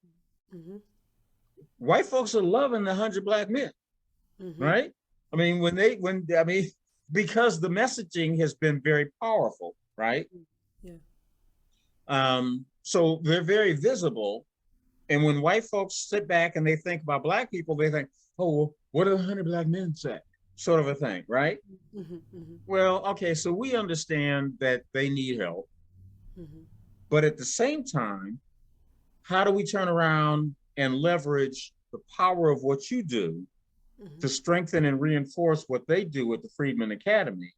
Speaker 2: Hmm.
Speaker 1: White folks are loving the 100 black men,
Speaker 2: Hmm.
Speaker 1: right? I mean, because the messaging has been very powerful, right?
Speaker 2: Yeah.
Speaker 1: So they're very visible. And when white folks sit back and they think about black people, they think, oh, well, what do 100 black men say? Sort of a thing, right?
Speaker 2: Hmm. Hmm.
Speaker 1: Well, okay, so we understand that they need help.
Speaker 2: Mm-hmm.
Speaker 1: But at the same time, how do we turn around and leverage the power of what you do
Speaker 2: Mm-hmm.
Speaker 1: to strengthen and reinforce what they do at the Friedman Academy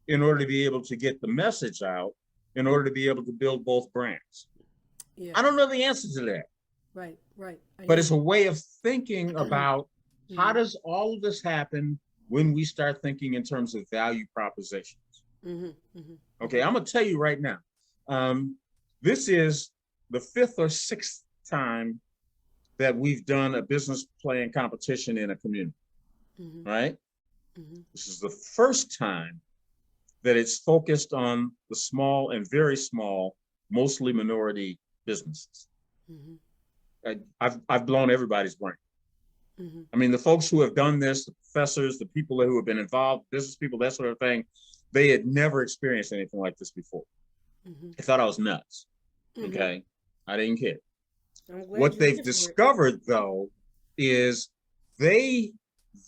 Speaker 1: in order to be able to get the message out, in order to be able to build both brands?
Speaker 2: Yeah.
Speaker 1: I don't know the answer to that,
Speaker 2: Right. Right. I
Speaker 1: but
Speaker 2: hear
Speaker 1: it's a
Speaker 2: you.
Speaker 1: way of thinking about how
Speaker 2: Mm-hmm.
Speaker 1: does all of this happen when we start thinking in terms of value propositions.
Speaker 2: Mm-hmm. Mm-hmm.
Speaker 1: Okay, I'm going to tell you right now. Um, this is the fifth or sixth time that we've done a business plan competition in a community,
Speaker 2: Mm-hmm.
Speaker 1: right?
Speaker 2: Mm-hmm.
Speaker 1: This is the first time that it's focused on the small and very small, mostly minority businesses.
Speaker 2: Mm-hmm.
Speaker 1: I've blown everybody's brain.
Speaker 2: Mm-hmm.
Speaker 1: I mean, the folks who have done this, the professors, the people who have been involved, business people, that sort of thing, they had never experienced anything like this before.
Speaker 2: Mm-hmm.
Speaker 1: They thought I was nuts.
Speaker 2: Mm-hmm.
Speaker 1: Okay. I didn't care.
Speaker 2: I'm glad
Speaker 1: What
Speaker 2: you're
Speaker 1: they've
Speaker 2: here for it.
Speaker 1: discovered though is they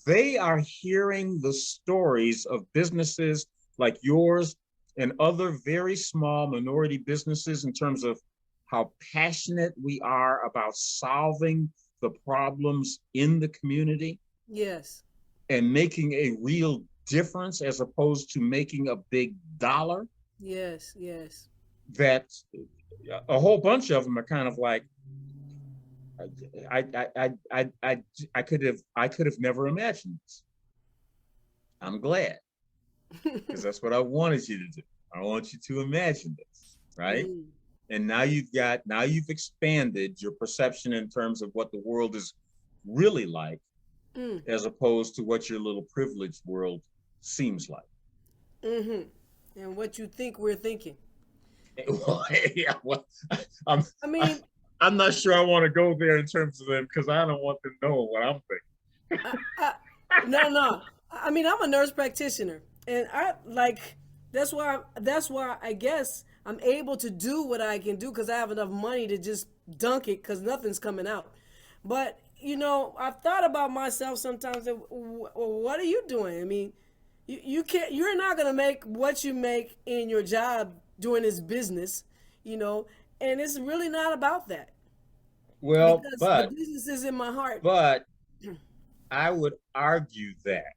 Speaker 1: they are hearing the stories of businesses like yours and other very small minority businesses in terms of how passionate we are about solving the problems in the community
Speaker 2: Yes.
Speaker 1: and making a real difference as opposed to making a big dollar.
Speaker 2: Yes. Yes.
Speaker 1: That a whole bunch of them are kind of like, I I I I could have never imagined this. I'm glad, because that's what I wanted you to do. I want you to imagine this, right?
Speaker 2: Mm.
Speaker 1: And now you've expanded your perception in terms of what the world is really like,
Speaker 2: Mm.
Speaker 1: as opposed to what your little privileged world seems like.
Speaker 2: Mm-hmm. And what you think we're thinking.
Speaker 1: Well, yeah, well, I'm
Speaker 2: I
Speaker 1: I,
Speaker 2: mean,
Speaker 1: I'm not sure I want to go there in terms of them because I don't want them knowing what I'm
Speaker 2: I, no, no. I mean, I'm a nurse practitioner, and I like that's why I guess I'm able to do what I can do because I have enough money to just dunk it because nothing's coming out. But I've thought about myself sometimes. What are you doing? I mean, you can't. You're not gonna make what you make in your job doing this business, you know. And it's really not about that
Speaker 1: well,
Speaker 2: because the business is in my heart.
Speaker 1: but I would argue that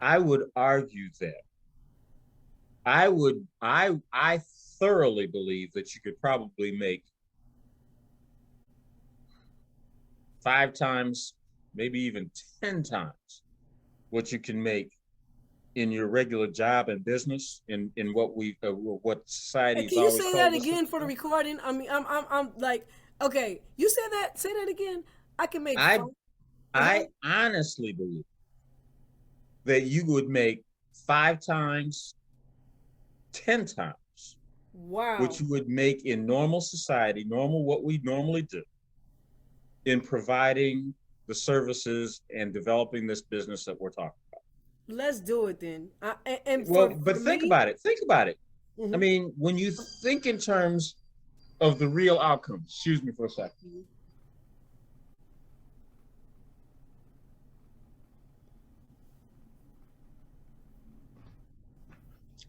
Speaker 1: I would argue that I thoroughly believe that you could probably make 5 times, maybe even 10 times what you can make in your regular job and business in what
Speaker 2: Hey,
Speaker 1: society's
Speaker 2: can you
Speaker 1: always
Speaker 2: say that
Speaker 1: told us to
Speaker 2: again for the
Speaker 1: do.
Speaker 2: recording? I mean, I'm like, okay, you said that. Say that again. I can make
Speaker 1: I
Speaker 2: fun. Uh huh.
Speaker 1: I honestly believe that you would make 5 times, 10 times what
Speaker 2: Wow.
Speaker 1: you would make in normal society, normal what we normally do in providing the services and developing this business that we're talking about.
Speaker 2: Let's do it then. And
Speaker 1: Well,
Speaker 2: for
Speaker 1: but think
Speaker 2: me,
Speaker 1: about it. Think about it. I
Speaker 2: hmm
Speaker 1: mean, when you think in terms of the real outcomes, excuse me for a second.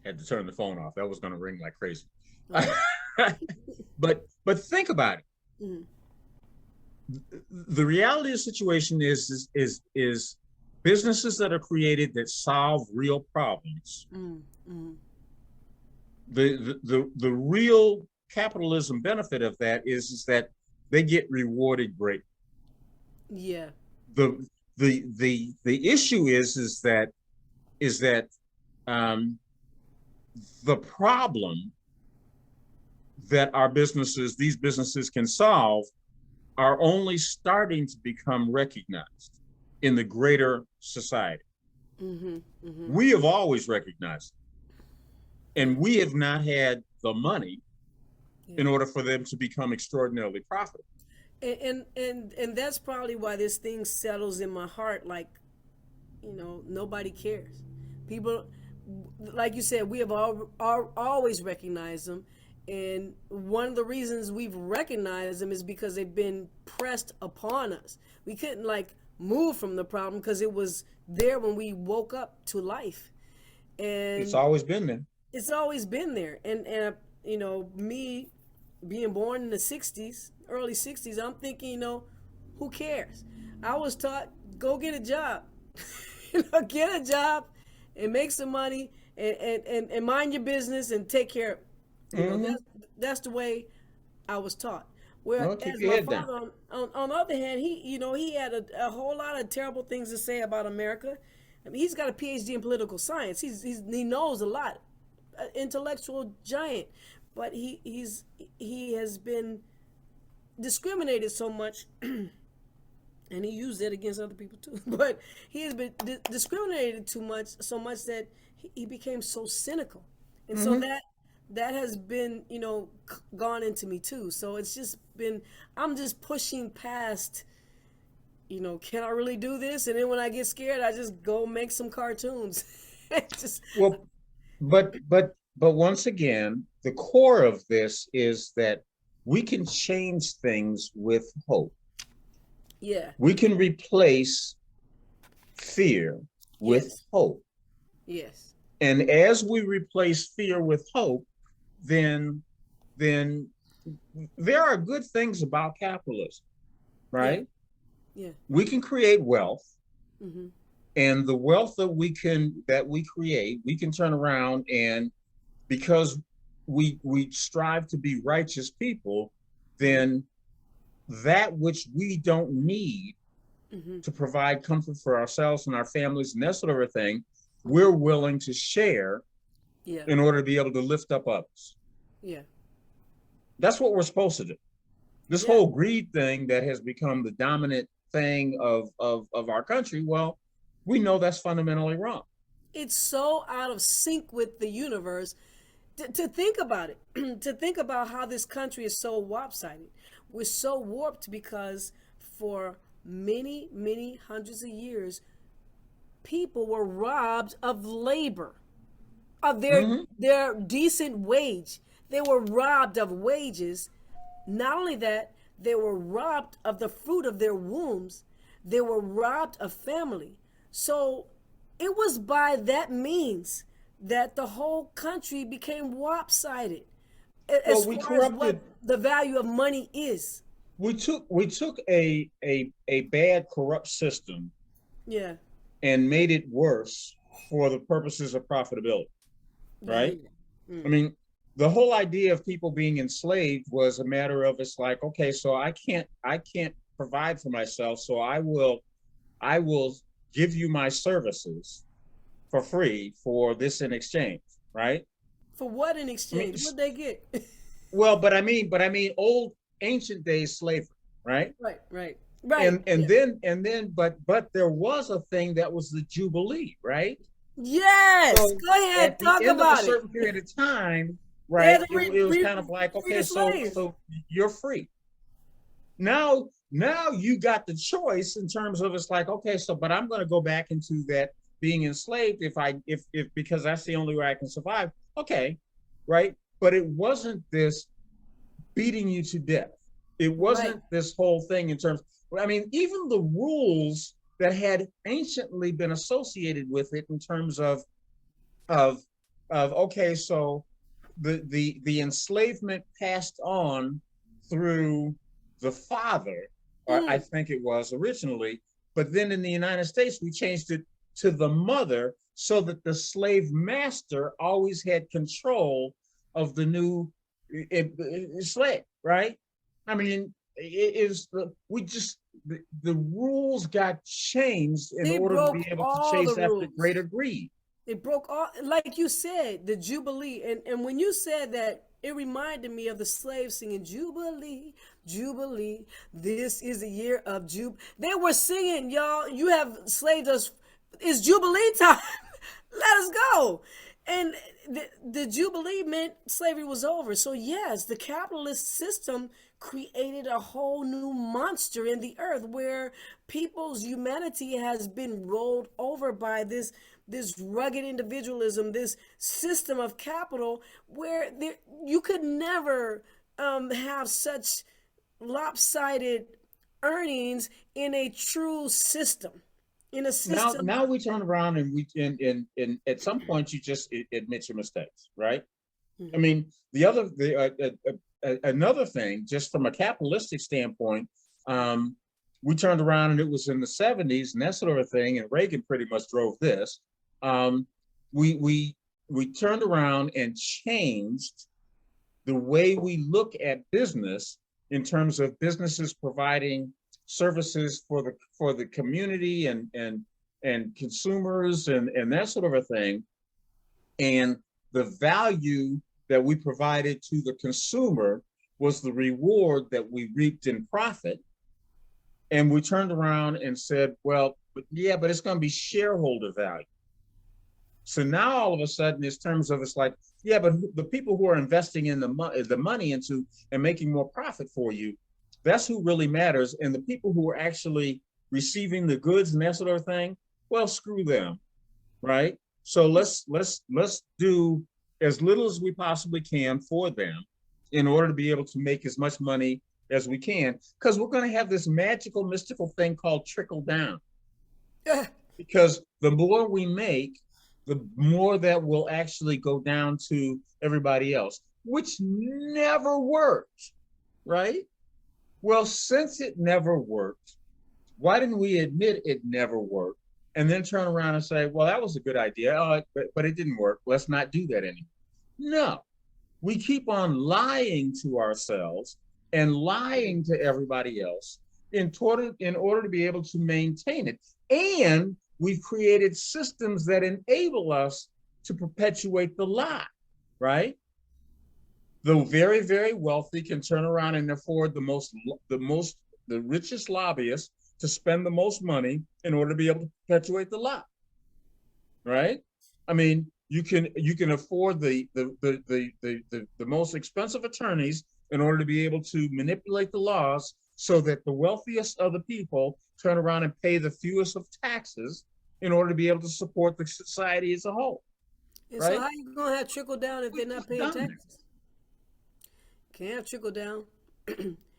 Speaker 1: Had to turn the phone off. That was going to ring like crazy.
Speaker 2: okay.
Speaker 1: But think about it.
Speaker 2: hmm
Speaker 1: The reality of the situation is businesses that are created that solve real problems.
Speaker 2: hmm hmm
Speaker 1: The real capitalism benefit of that is that they get rewarded great.
Speaker 2: Yeah.
Speaker 1: The the issue is that um, the problem that these businesses can solve are only starting to become recognized in the greater society.
Speaker 2: hmm hmm
Speaker 1: We have always recognized it,
Speaker 2: Yeah.
Speaker 1: and we have not had the money
Speaker 2: Yeah.
Speaker 1: in order for them to become extraordinarily profitable.
Speaker 2: And that's probably why this thing settles in my heart. Like, nobody cares. People, like you said, we have always recognized them, and one of the reasons we've recognized them is because they've been pressed upon us. We couldn't like move from the problem because it was there when we woke up to life,
Speaker 1: It's
Speaker 2: and
Speaker 1: always been there.
Speaker 2: it's always been there. And me being born in the 60s, early 60s, I'm thinking, who cares? I was taught, go get a job. Get a job and make some money and mind your business and take care.
Speaker 1: Mm-hmm.
Speaker 2: That's the way I was taught.
Speaker 1: No, keep
Speaker 2: Whereas
Speaker 1: your
Speaker 2: my
Speaker 1: head down.
Speaker 2: father, on the other hand, he had a whole lot of terrible things to say about America. I mean, he's got a PhD in political science. He knows a lot, an intellectual giant, but he has been discriminated so much, and he used it against other people too. But he has been discriminated too much, so much that he became so cynical, and so
Speaker 1: Mm-hmm.
Speaker 2: that has been gone into me too. So it's just been I'm just pushing past. Can I really do this? And then when I get scared, I just go make some cartoons. just
Speaker 1: Well, but once again, the core of this is that we can change things with hope.
Speaker 2: yeah,
Speaker 1: We can replace fear with
Speaker 2: yes,
Speaker 1: hope.
Speaker 2: yes,
Speaker 1: And as we replace fear with hope, then then there are good things about capitalism,
Speaker 2: yeah,
Speaker 1: right?
Speaker 2: yeah.
Speaker 1: We can create wealth,
Speaker 2: Mm-hmm.
Speaker 1: and the wealth that we create, we can turn around, and because we strive to be righteous people,
Speaker 2: Mm-hmm.
Speaker 1: then that which we don't need
Speaker 2: Mm-hmm.
Speaker 1: to provide comfort for ourselves and our families and that sort of thing,
Speaker 2: Mm-hmm.
Speaker 1: we're willing to share
Speaker 2: Yeah,
Speaker 1: in order to be able to lift up others.
Speaker 2: yeah,
Speaker 1: That's what we're supposed to do. This
Speaker 2: yeah.
Speaker 1: whole greed thing that has become the dominant thing of our country, well, we know that's fundamentally wrong.
Speaker 2: It's so out of sync with the universe to think about it. To think about how this country is so lopsided. We're so warped because for many, many hundreds of years, people were robbed of labor, of
Speaker 1: Mm-hmm.
Speaker 2: their decent wage. They were robbed of wages. Not only that, they were robbed of the fruit of their wombs. They were robbed of family. So it was by that means that the whole country became lopsided as
Speaker 1: Well, we
Speaker 2: far as what
Speaker 1: corrupted.
Speaker 2: the value of money is.
Speaker 1: We took a bad corrupt system
Speaker 2: Yeah.
Speaker 1: and made it worse for the purposes of profitability, right?
Speaker 2: Yeah.
Speaker 1: I
Speaker 2: Mm.
Speaker 1: mean, the whole idea of people being enslaved was a matter of, it's like, okay, so I can't provide for myself, so I will give you my services for free for this in exchange, right?
Speaker 2: For what in
Speaker 1: I mean,
Speaker 2: exchange? What'd they get?
Speaker 1: well, but I mean old ancient days slavery, right?
Speaker 2: Right, right, right.
Speaker 1: And
Speaker 2: Yeah.
Speaker 1: then but there was a thing that was the jubilee, right?
Speaker 2: Yes.
Speaker 1: So
Speaker 2: Go ahead.
Speaker 1: at the
Speaker 2: Talk
Speaker 1: end of a
Speaker 2: about it.
Speaker 1: certain period of time,
Speaker 2: They had
Speaker 1: right,
Speaker 2: to
Speaker 1: it was kind of like,
Speaker 2: free
Speaker 1: okay,
Speaker 2: the
Speaker 1: so
Speaker 2: slaves.
Speaker 1: you're free now. You got the choice in terms of, it's like, okay, so but I'm going to go back into that being enslaved if because that's the only way I can survive. Okay, right, but it wasn't this beating you to death. It
Speaker 2: Right.
Speaker 1: wasn't this whole thing in terms, I mean, even the rules that had anciently been associated with it in terms of okay, so the enslavement passed on through the father, or I
Speaker 2: Mm.
Speaker 1: think it was originally, but then in the United States we changed it to the mother, so that the slave master always had control of the new slave, right? I mean, it is we just the rules got changed in
Speaker 2: They
Speaker 1: order to be
Speaker 2: broke
Speaker 1: able to
Speaker 2: all the
Speaker 1: chase after
Speaker 2: rules.
Speaker 1: greater greed.
Speaker 2: They broke all, like you said, the Jubilee. And when you said that, it reminded me of the slaves singing Jubilee, Jubilee. This is the year of Jub. They were singing, y'all. You have slaved us. It's Jubilee time. Let us go. And the Jubilee meant slavery was over. So, yes, the capitalist system created a whole new monster in the earth where people's humanity has been rolled over by this rugged individualism, this system of capital where you could never have such lopsided earnings in a true system, in a
Speaker 1: now
Speaker 2: system.
Speaker 1: now we turn around and we and at some point you just admit your mistakes, right? I mean, another thing, just from a capitalistic standpoint, um, we turned around and it was in the '70s and that sort of a thing, and Reagan pretty much drove this. Um, we we we turned around and changed the way we look at business in terms of businesses providing services for the community and consumers and that sort of a thing, and the value that we provided to the consumer was the reward that we reaped in profit. And we turned around and said, well, yeah, but it's going to be shareholder value. So now all of a sudden, in terms of it's like, yeah, but the people who are investing in the money into and making more profit for you, that's who really matters. And the people who are actually receiving the goods and that sort of thing, well, screw them, right? So let's do as little as we possibly can for them in order to be able to make as much money as we can, because we're going to have this magical, mystical thing called trickle down. Because the more we make, the more that will actually go down to everybody else, which never worked, right? Well, since it never worked, why didn't we admit it never worked and then turn around and say, well, that was a good idea, but it didn't work. Let's not do that anymore. No, we keep on lying to ourselves and lying to everybody else in order to be able to maintain it. And we've created systems that enable us to perpetuate the lie, right? The very, very wealthy can turn around and afford the richest lobbyists to spend the most money in order to be able to perpetuate the lie, right? I mean, you can afford the most expensive attorneys in order to be able to manipulate the laws so that the wealthiest of the people turn around and pay the fewest of taxes in order to be able to support the society as a whole.
Speaker 2: And so
Speaker 1: Right?
Speaker 2: how you gonna have trickle down if they're not paying taxes? Can't have trickle down.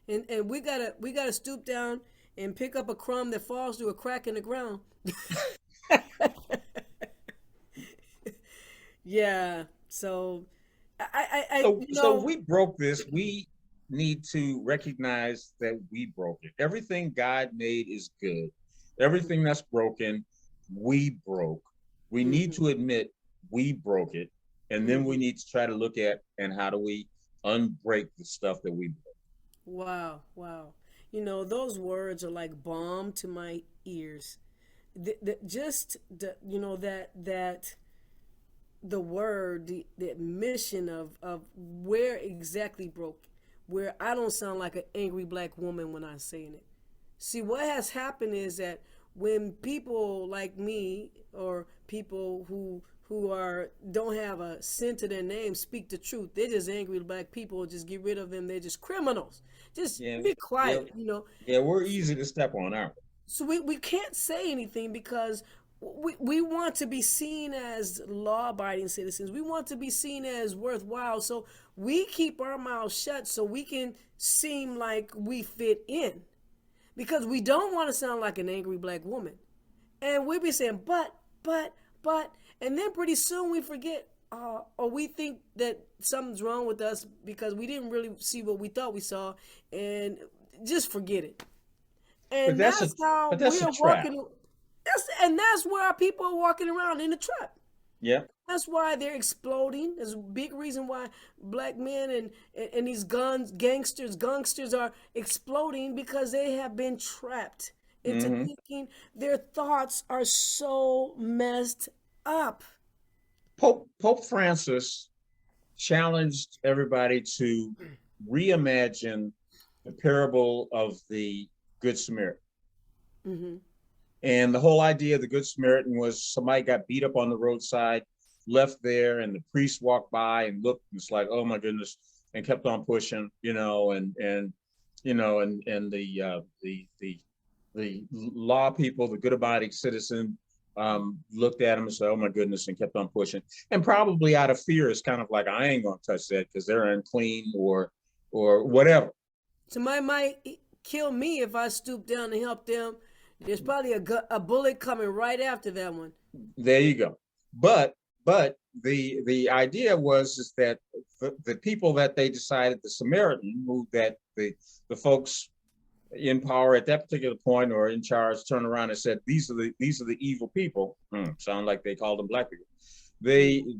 Speaker 2: And we gotta stoop down and pick up a crumb that falls through a crack in the ground. Yeah. So
Speaker 1: So,
Speaker 2: you
Speaker 1: so
Speaker 2: know.
Speaker 1: we broke this. We need to recognize that we broke it. Everything God made is good. Everything that's broken, we broke. We need
Speaker 2: Mhm,
Speaker 1: to admit we broke it, and then we
Speaker 2: mhm.
Speaker 1: need to try to look at and how do we unbreak the stuff that we broke.
Speaker 2: Wow, wow. Those words are like balm to my ears. Just that the word, the admission of where exactly broke, where I don't sound like an angry black woman when I'm saying it. See, what has happened is that when people like me or people who are don't have a sin to their name speak the truth, they're just angry black people. Just get rid of them. They're just criminals. Just
Speaker 1: Yeah,
Speaker 2: be
Speaker 1: yeah,
Speaker 2: quiet.
Speaker 1: yeah. We're easy to step on, aren't
Speaker 2: So we can't say anything because we want to be seen as law abiding citizens. We want to be seen as worthwhile. So we keep our mouths shut so we can seem like we fit in because we don't want to sound like an angry black woman. And we be saying, but, and then pretty soon we forget, or we think that something's wrong with us because we didn't really see what we thought we saw, and just forget it.
Speaker 1: we?
Speaker 2: And that's how
Speaker 1: But
Speaker 2: we
Speaker 1: that's a
Speaker 2: are
Speaker 1: trap.
Speaker 2: walking. And that's where our people are walking around in the trap.
Speaker 1: Yeah.
Speaker 2: That's why they're exploding. There's a big reason why black men and these gangsters are exploding because they have been trapped into
Speaker 1: Mm-hmm.
Speaker 2: thinking their thoughts are so messed up.
Speaker 1: Pope Francis challenged everybody to reimagine the parable of the Good Samaritan.
Speaker 2: Mm-hmm.
Speaker 1: And the whole idea of the Good Samaritan was somebody got beat up on the roadside, left there, and the priest walked by and looked, and it's like, oh my goodness, and kept on pushing, and the law people, the good abiding citizen, looked at him and said, oh my goodness, and kept on pushing. And probably out of fear, it's kind of like, I ain't gonna touch that because they're unclean or whatever.
Speaker 2: Somebody might kill me if I stoop down to help them. There's probably a bullet coming right after that one.
Speaker 1: There you go. But the idea was is that the people that they decided, the Samaritan, who that the folks in power at that particular point or in charge turned around and said, these are the evil people. Sound like they called them black people.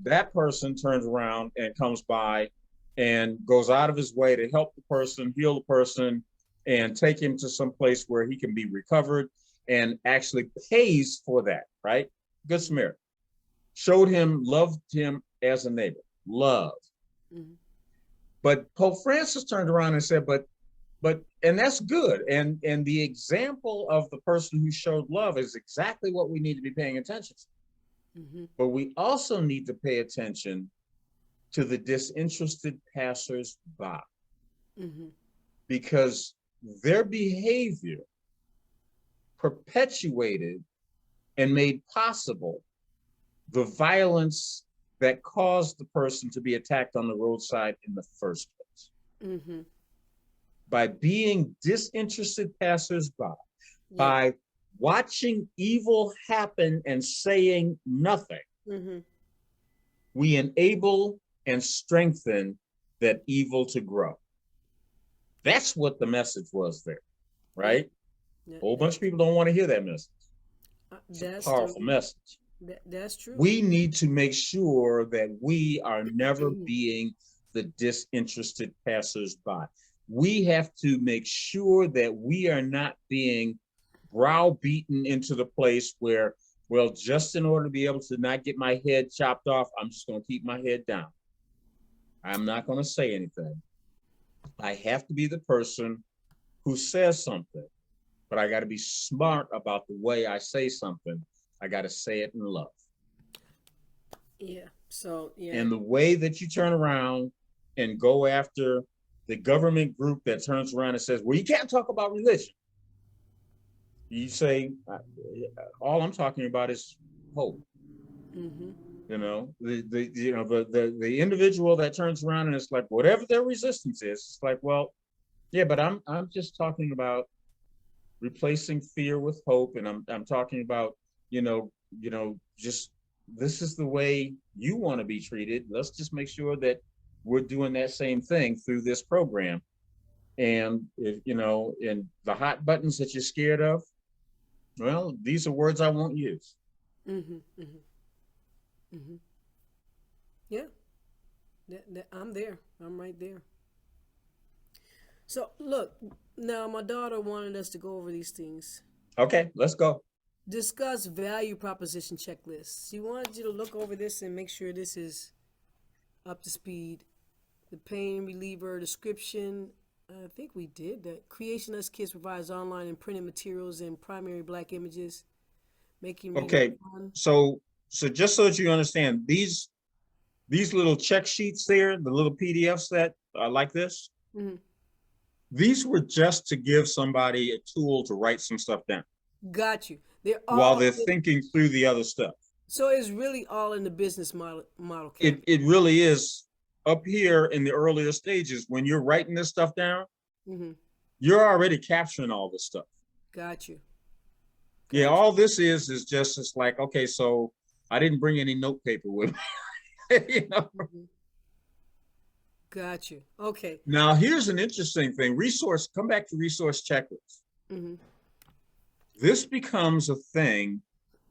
Speaker 1: That person turns around and comes by and goes out of his way to help the person, heal the person, and take him to some place where he can be recovered, and actually pays for that, right? Good Samaritan. Showed him, loved him as a neighbor. Love. Mm-hmm. But Pope Francis turned around and said, but and that's good. And the example of the person who showed love is exactly what we need to be paying attention to. Mm-hmm. But we also need to pay attention to the disinterested passers-by, mm-hmm. because their behavior perpetuated and made possible the violence that caused the person to be attacked on the roadside in the first place. Mm-hmm. By being disinterested passers-by, yeah. By watching evil happen and saying nothing, mm-hmm. we enable and strengthen that evil to grow. That's what the message was there, right? Yeah. A whole bunch of people don't want to hear that message. It's a powerful message.
Speaker 2: That's true.
Speaker 1: We need to make sure that we are never being the disinterested passers-by. We have to make sure that we are not being browbeaten into the place where, well, just in order to be able to not get my head chopped off, I'm just going to keep my head down. I'm not going to say anything. I have to be the person who says something, but I got to be smart about the way I say something. I got to say it in love.
Speaker 2: Yeah. So, yeah.
Speaker 1: And the way that you turn around and go after the government group that turns around and says, well, you can't talk about religion. You say, all I'm talking about is hope. Mm-hmm. You know, the individual that turns around and it's like, whatever their resistance is, it's like, well, yeah, but I'm just talking about replacing fear with hope. And I'm talking about, just this is the way you want to be treated. Let's just make sure that we're doing that same thing through this program. And, and the hot buttons that you're scared of, well, these are words I won't use.
Speaker 2: Mm-hmm, mm-hmm. Mm-hmm. Yeah, I'm there. I'm right there. So, look, now my daughter wanted us to go over these things.
Speaker 1: Okay, let's go.
Speaker 2: Discuss value proposition checklists. She wanted you to look over this and make sure this is up to speed. The pain reliever description, I think we did that. Creationist Kids provides online and printed materials and primary black images, making
Speaker 1: okay. So just so that you understand, these little check sheets there, the little PDFs that are like this, mm-hmm. These were just to give somebody a tool to write some stuff down.
Speaker 2: Got you.
Speaker 1: While they're thinking through the other stuff.
Speaker 2: So it's really all in the business model.
Speaker 1: It really is. Up here in the earlier stages, when you're writing this stuff down, mm-hmm. you're already capturing all this stuff.
Speaker 2: Got you.
Speaker 1: Yeah, all this is just, it's like, okay, so I didn't bring any note paper with me.
Speaker 2: Mm-hmm. Got you. Okay.
Speaker 1: Now, here's an interesting thing. Come back to resource checklists. Mm-hmm. This becomes a thing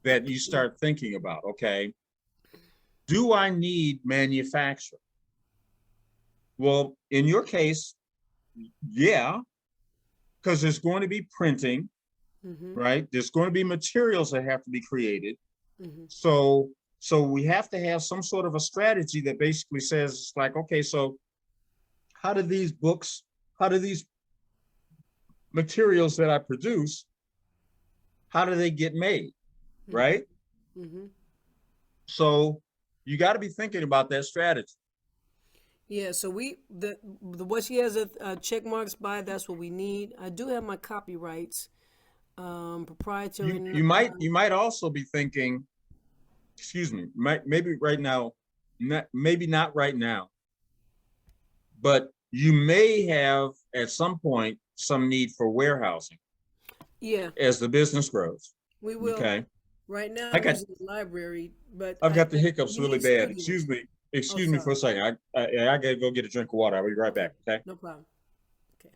Speaker 1: that you start thinking about, okay? Do I need manufacturing? Well, in your case, yeah, because there's going to be printing, mm-hmm. right? There's going to be materials that have to be created. Mm-hmm. So we have to have some sort of a strategy that basically says, it's like, okay, so how do these materials that I produce, how do they get made, mm-hmm. right? Mm-hmm. So you got to be thinking about that strategy.
Speaker 2: Yeah, so what she has a check marks by, that's what we need. I do have my copyrights, proprietary.
Speaker 1: You might also be thinking, excuse me, maybe right now, maybe not right now, but you may have at some point some need for warehousing.
Speaker 2: Yeah.
Speaker 1: As the business grows.
Speaker 2: We will.
Speaker 1: Okay.
Speaker 2: Right now,
Speaker 1: I
Speaker 2: I'm
Speaker 1: got
Speaker 2: using the library, but
Speaker 1: I've got the
Speaker 2: I
Speaker 1: hiccups really
Speaker 2: meaning
Speaker 1: bad.
Speaker 2: studios. Oh,
Speaker 1: Excuse me for
Speaker 2: sorry.
Speaker 1: a second. I gotta go get a drink of water. I'll be right
Speaker 2: Okay,
Speaker 1: back. Okay.
Speaker 2: no problem. Okay.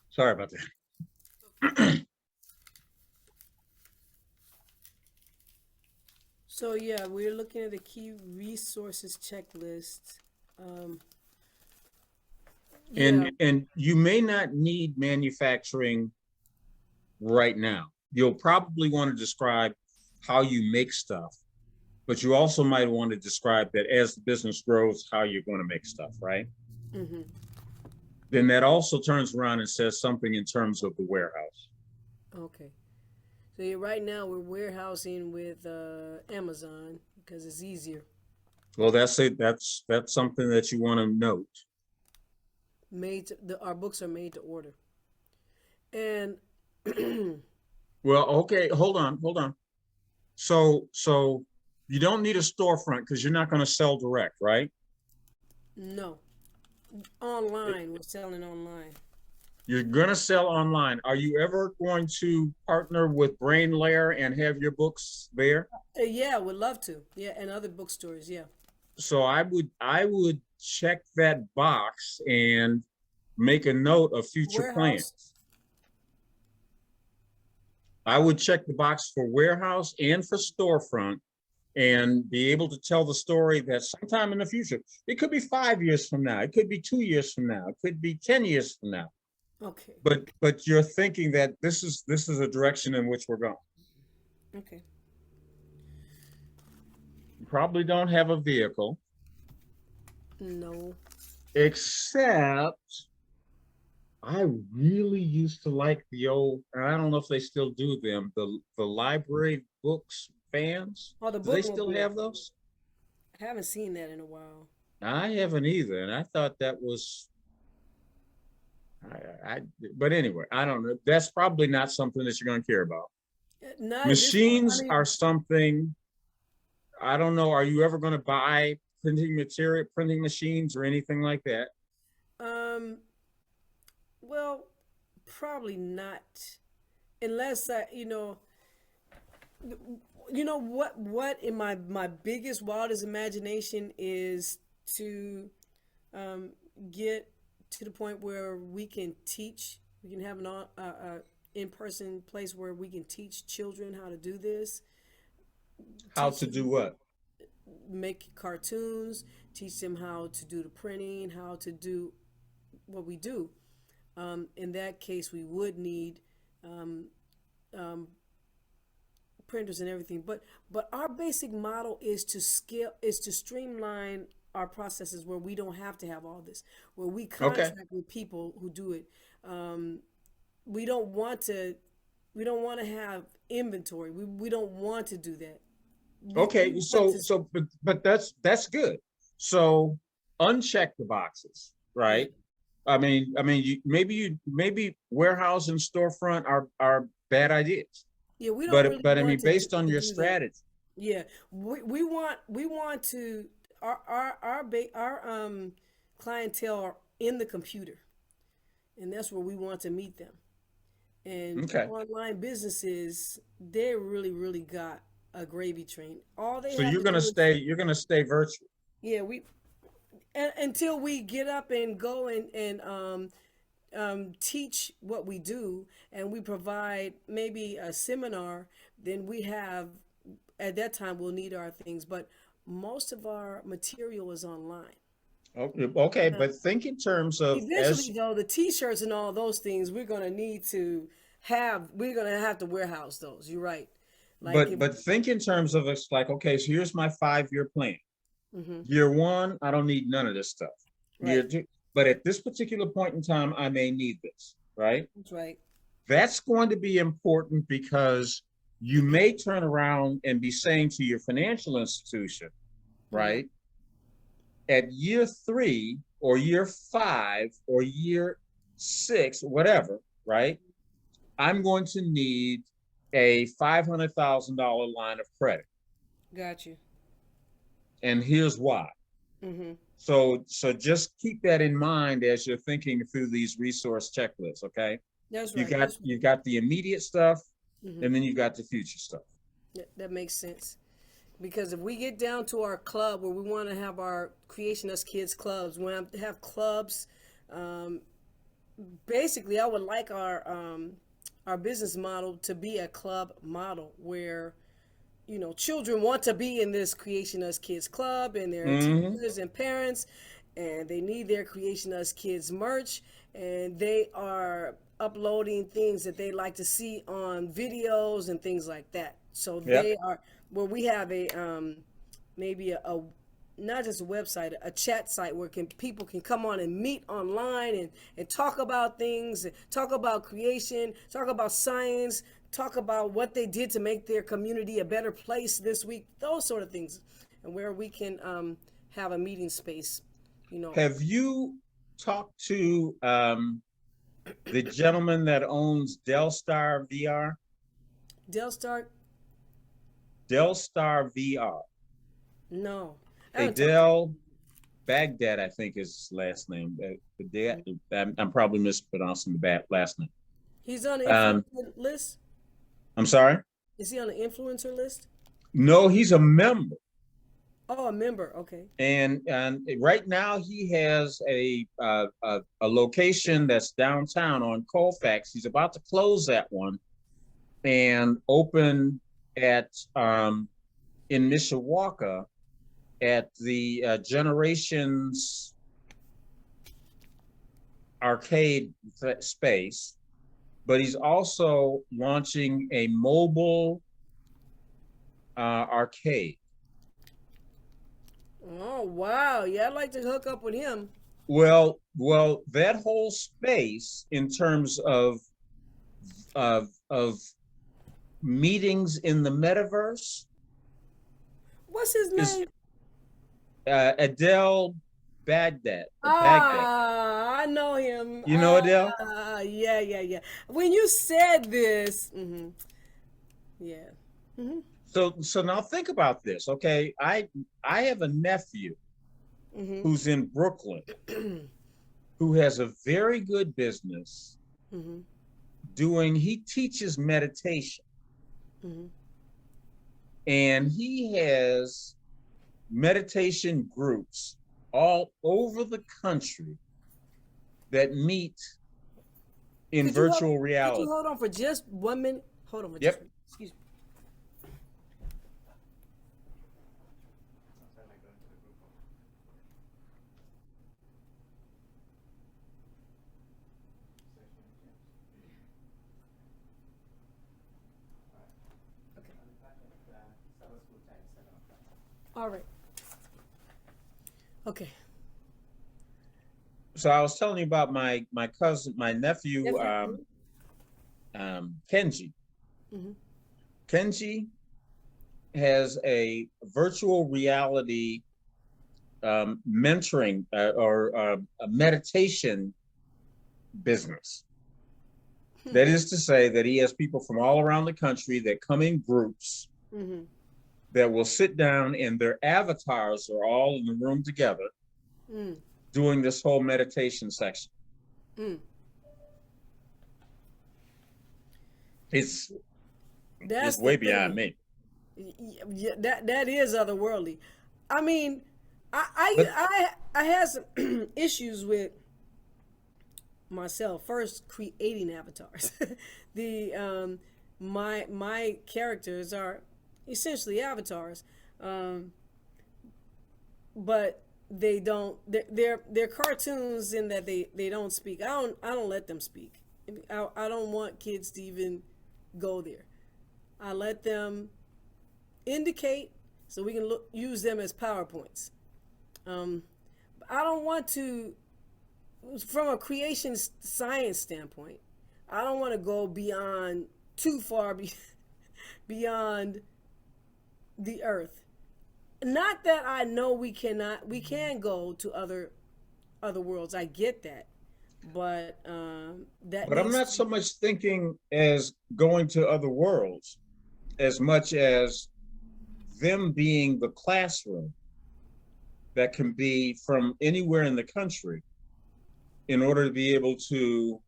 Speaker 1: Sorry about
Speaker 2: Okay.
Speaker 1: that.
Speaker 2: So yeah, we're looking at the key resources checklist. Um, yeah,
Speaker 1: And you may not need manufacturing right now. You'll probably want to describe how you make stuff, but you also might want to describe that as the business grows, how you're going to make stuff, right?
Speaker 2: hmm.
Speaker 1: Then that also turns around and says something in terms of the warehouse.
Speaker 2: Okay. So yeah, right now we're warehousing with Amazon because it's easier.
Speaker 1: Well, that's it. That's something that you want to note.
Speaker 2: Our books are made to order, and
Speaker 1: Well, okay, hold on. So you don't need a storefront because you're not going to sell direct, right?
Speaker 2: no, online. We're selling online.
Speaker 1: You're going to sell online. Are you ever going to partner with Brain Layer and have your books there?
Speaker 2: Yeah, would love to. Yeah, and other bookstores. Yeah,
Speaker 1: So I would check that box and make a note of future
Speaker 2: warehouse.
Speaker 1: plans. I would check the box for warehouse and for storefront and be able to tell the story that sometime in the future, it could be 5 years from now, it could be 2 years from now, it could be 10 years from now.
Speaker 2: Okay,
Speaker 1: But you're thinking that this is a direction in which we're going.
Speaker 2: okay.
Speaker 1: You probably don't have a vehicle,
Speaker 2: No.
Speaker 1: except I really used to like the old, and I don't know if they still do them, the library books fans.
Speaker 2: Oh, the
Speaker 1: Do they still
Speaker 2: bookmobile.
Speaker 1: have those?
Speaker 2: I haven't seen that in a while.
Speaker 1: I haven't either, and I thought that was I but anyway, I don't know. That's probably not something that you're going to care about.
Speaker 2: Not at this point. I
Speaker 1: Machines are
Speaker 2: mean,
Speaker 1: something I don't know. Are you ever going to buy printing material, printing machines, or anything like that?
Speaker 2: um, well, probably not, unless what in my biggest wildest imagination is to um, get to the point where we can teach. We can have an in-person place where we can teach children how to do this.
Speaker 1: How to
Speaker 2: Teach
Speaker 1: do what?
Speaker 2: make cartoons, teach them how to do the printing, how to do what we do. In that case, we would need um, um, printers and everything. But our basic model is to streamline our processes where we don't have to have all this, where we
Speaker 1: Okay.
Speaker 2: contract with people who do it. Um, we don't want to we don't want to have inventory. We don't want to do that. We
Speaker 1: Okay.
Speaker 2: want
Speaker 1: So
Speaker 2: to.
Speaker 1: but that's good. So uncheck the boxes,
Speaker 2: Yeah,
Speaker 1: right? Maybe warehouse and storefront are bad ideas,
Speaker 2: yeah, we don't really
Speaker 1: but I
Speaker 2: want
Speaker 1: mean, based on
Speaker 2: to
Speaker 1: your
Speaker 2: do that.
Speaker 1: strategy,
Speaker 2: Yeah, we want to our clientele are in the computer, and that's where we want to meet them. And
Speaker 1: okay.
Speaker 2: online businesses, they really got a gravy train. All they
Speaker 1: So
Speaker 2: have to do is,
Speaker 1: you're gonna stay virtual.
Speaker 2: yeah, until we get up and go and teach what we do, and we provide maybe a seminar, then we have, at that time we'll need our things, but most of our material is online.
Speaker 1: Okay, okay,
Speaker 2: Now,
Speaker 1: but think in terms of
Speaker 2: eventually
Speaker 1: as
Speaker 2: though, the t-shirts and all those things, we're going to have to warehouse those. You're right. Like if
Speaker 1: but think in terms of it's like, okay, so here's my 5-year plan.
Speaker 2: hmm
Speaker 1: Year one, I don't need none of this stuff. Year
Speaker 2: right.
Speaker 1: two, but at this particular point in time, I may need this, right?
Speaker 2: That's right.
Speaker 1: That's going to be important because you may turn around and be saying to your financial institution,
Speaker 2: hmm
Speaker 1: right, at year three or year five or year six, whatever, right, I'm going to need a $500,000 line of credit.
Speaker 2: Got you.
Speaker 1: And here's why.
Speaker 2: hmm
Speaker 1: So just keep that in mind as you're thinking through these resource checklists, okay?
Speaker 2: That's
Speaker 1: You
Speaker 2: right.
Speaker 1: got
Speaker 2: That's
Speaker 1: you
Speaker 2: right.
Speaker 1: got the immediate stuff,
Speaker 2: hmm
Speaker 1: and then you got the future stuff.
Speaker 2: that makes sense. Because if we get down to our club where we want to have our Creation Us Kids clubs, we want to have clubs, um, basically, I would like our business model to be a club model where children want to be in this Creation Us Kids club, and their
Speaker 1: Mm-hmm.
Speaker 2: teachers and parents, and they need their Creation Us Kids merch, and they are uploading things that they like to see on videos and things like that. So
Speaker 1: Yep.
Speaker 2: they are where we have a maybe a not just a website, a chat site where people can come on and meet online and talk about things, talk about creation, talk about science, talk about what they did to make their community a better place this week, those sort of things, and where we can have a meeting space, you know.
Speaker 1: Have you talked to the gentleman that owns Delstar VR?
Speaker 2: Del Start,
Speaker 1: Delstar VR.
Speaker 2: no, I haven't talked to
Speaker 1: Adele Baghdad, I think is his last name.
Speaker 2: him.
Speaker 1: I'm probably mispronouncing the bad last name.
Speaker 2: He's on the
Speaker 1: Um,
Speaker 2: influencer list.
Speaker 1: I'm sorry.
Speaker 2: Is he on the influencer list?
Speaker 1: No, he's a member.
Speaker 2: Oh, a member. Okay.
Speaker 1: And right now he has a location that's downtown on Colfax. He's about to close that one and open at in Mishawaka at the Generations arcade space. But he's also launching a mobile arcade.
Speaker 2: Oh wow, yeah, I'd like to hook up with him.
Speaker 1: Well, that whole space in terms of meetings in the metaverse
Speaker 2: What's his
Speaker 1: is
Speaker 2: name?
Speaker 1: Adele Baghdad. Baghdad.
Speaker 2: Ah, I know him.
Speaker 1: You know Adele?
Speaker 2: Yeah. When you said this, yeah. hmm
Speaker 1: So now think about this, okay? I have a nephew
Speaker 2: hmm
Speaker 1: who's in Brooklyn who has a very good business
Speaker 2: hmm
Speaker 1: he teaches meditation,
Speaker 2: hmm
Speaker 1: and he has meditation groups all over the country that meet in
Speaker 2: Could you hold?
Speaker 1: virtual
Speaker 2: Could you
Speaker 1: reality.
Speaker 2: hold on for just 1 minute? Hold on for just.
Speaker 1: Yep.
Speaker 2: Excuse me. All right. Okay.
Speaker 1: So I was telling you about my cousin, my nephew,
Speaker 2: Nephew.
Speaker 1: Kenji.
Speaker 2: Mm-hmm.
Speaker 1: Kenji has a virtual reality mentoring or a meditation business.
Speaker 2: Hmm.
Speaker 1: That is to say that he has people from all around the country that come in groups
Speaker 2: Mm-hmm.
Speaker 1: that will sit down and their avatars are all in the room together
Speaker 2: Mm.
Speaker 1: doing this whole meditation section.
Speaker 2: Mm.
Speaker 1: It's
Speaker 2: That's
Speaker 1: it's
Speaker 2: the
Speaker 1: way beyond
Speaker 2: thing.
Speaker 1: me.
Speaker 2: Yeah, that is otherworldly. I mean,
Speaker 1: But
Speaker 2: I had some issues with myself first creating avatars. The my characters are essentially avatars, um, but they don't. They're cartoons in that they don't speak. I don't let them speak. I don't want kids to even go there. I let them indicate so we can use them as PowerPoints. Um, I don't want to, from a creation science standpoint, I don't want to go beyond too far beyond the earth. Not that I know we can go to other worlds. I get that, but that
Speaker 1: but I'm
Speaker 2: needs
Speaker 1: not
Speaker 2: to
Speaker 1: so
Speaker 2: be.
Speaker 1: much thinking as going to other worlds as much as them being the classroom that can be from anywhere in the country in order to be able to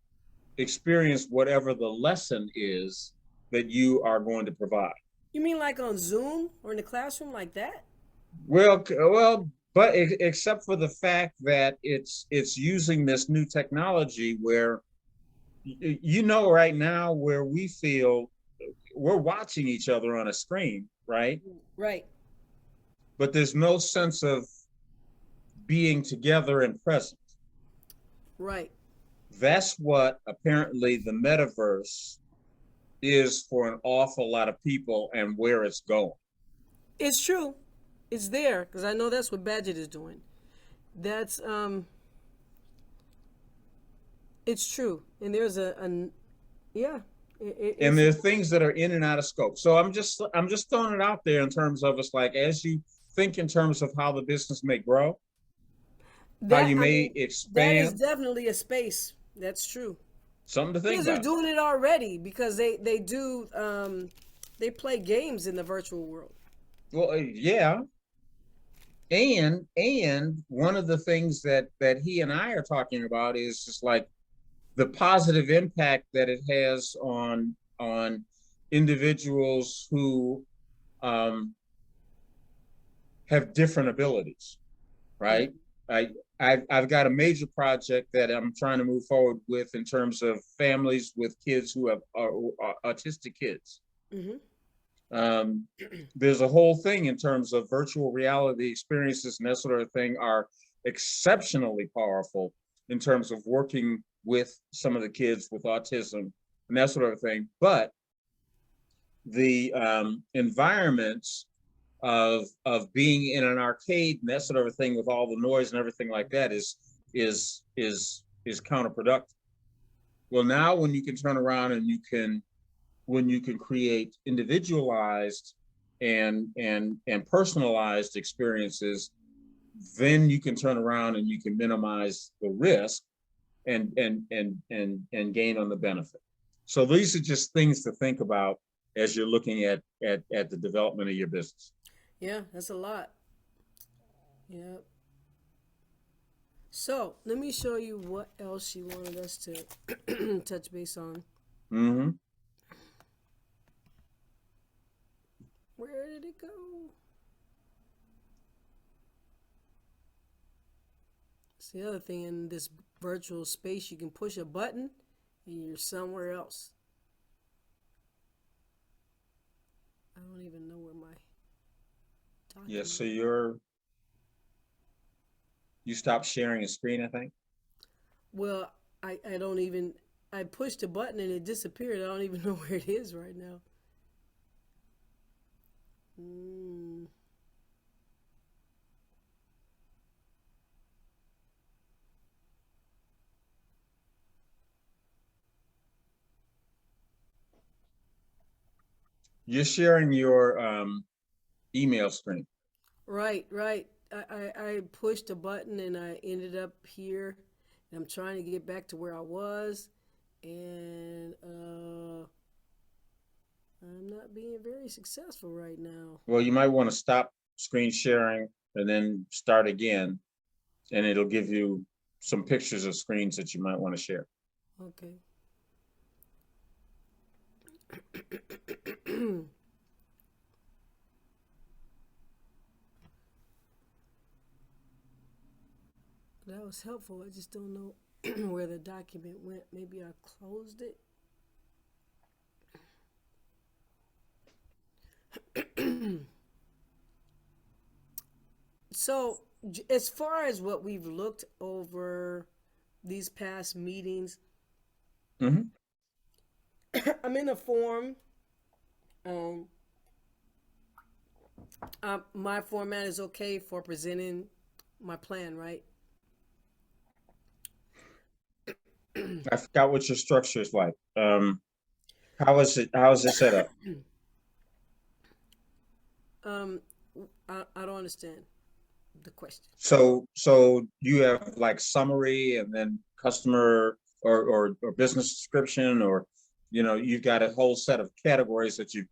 Speaker 1: experience whatever the lesson is that you are going to provide.
Speaker 2: You mean like on Zoom or in the classroom like that?
Speaker 1: But except for the fact that it's using this new technology where you know right now where we feel we're watching each other on a screen, right?
Speaker 2: Right,
Speaker 1: But there's no sense of being together and present.
Speaker 2: right.
Speaker 1: That's what apparently the metaverse is for an awful lot of people and where it's going.
Speaker 2: It's true. It's there because I know that's what Badget is doing. That's it's true. And there's a yeah,
Speaker 1: And
Speaker 2: it's
Speaker 1: there are things that are in and out of scope. So I'm just throwing it out there in terms of it's like as you think in terms of how the business may grow, how
Speaker 2: that.
Speaker 1: you
Speaker 2: I
Speaker 1: may
Speaker 2: mean, that is
Speaker 1: expand,
Speaker 2: definitely a space. That's true.
Speaker 1: something to think
Speaker 2: Kids are
Speaker 1: about.
Speaker 2: doing it already because they do they play games in the virtual world.
Speaker 1: Well, yeah, and one of the things that he and I are talking about is just like the positive impact that it has on individuals who um, have different abilities, right?
Speaker 2: Mm-hmm.
Speaker 1: I I've got a major project that I'm trying to move forward with in terms of families with kids who have autistic kids.
Speaker 2: Mm-hmm.
Speaker 1: Um, there's a whole thing in terms of virtual reality experiences and that sort of thing are exceptionally powerful in terms of working with some of the kids with autism and that sort of thing. But the environments of being in an arcade and that sort of thing with all the noise and everything like that is counterproductive. Well, now when you can turn around and you can create individualized and personalized experiences, then you can turn around and you can minimize the risk and gain on the benefit. So these are just things to think about as you're looking at the development of your business.
Speaker 2: Yeah, that's a lot. Yeah. So let me show you what else she wanted us to touch base on.
Speaker 1: Mm-hmm.
Speaker 2: Where did it go? It's the other thing in this virtual space. You can push a button and you're somewhere else. I don't even know where my
Speaker 1: Yes.
Speaker 2: document.
Speaker 1: So you stop sharing a screen, I think.
Speaker 2: Well, I don't even. I pushed a button and it disappeared. I don't even know where it is right now. Mm.
Speaker 1: You're sharing your email screen.
Speaker 2: Right, right. I pushed a button and I ended up here. And I'm trying to get back to where I was, and I'm not being very successful right now.
Speaker 1: Well, you might want to stop screen sharing and then start again, and it'll give you some pictures of screens that you might want to share.
Speaker 2: Okay. That was helpful. I just don't know where the document went. Maybe I closed it. So, as far as what we've looked over these past meetings,
Speaker 1: Mm-hmm.
Speaker 2: I'm in a form. Um, my format is okay for presenting my plan, right?
Speaker 1: I forgot what your structure is like. How is it? How is it set up?
Speaker 2: Um, I don't understand the question.
Speaker 1: So you have like summary and then customer or business description, or you've got a whole set of categories that you're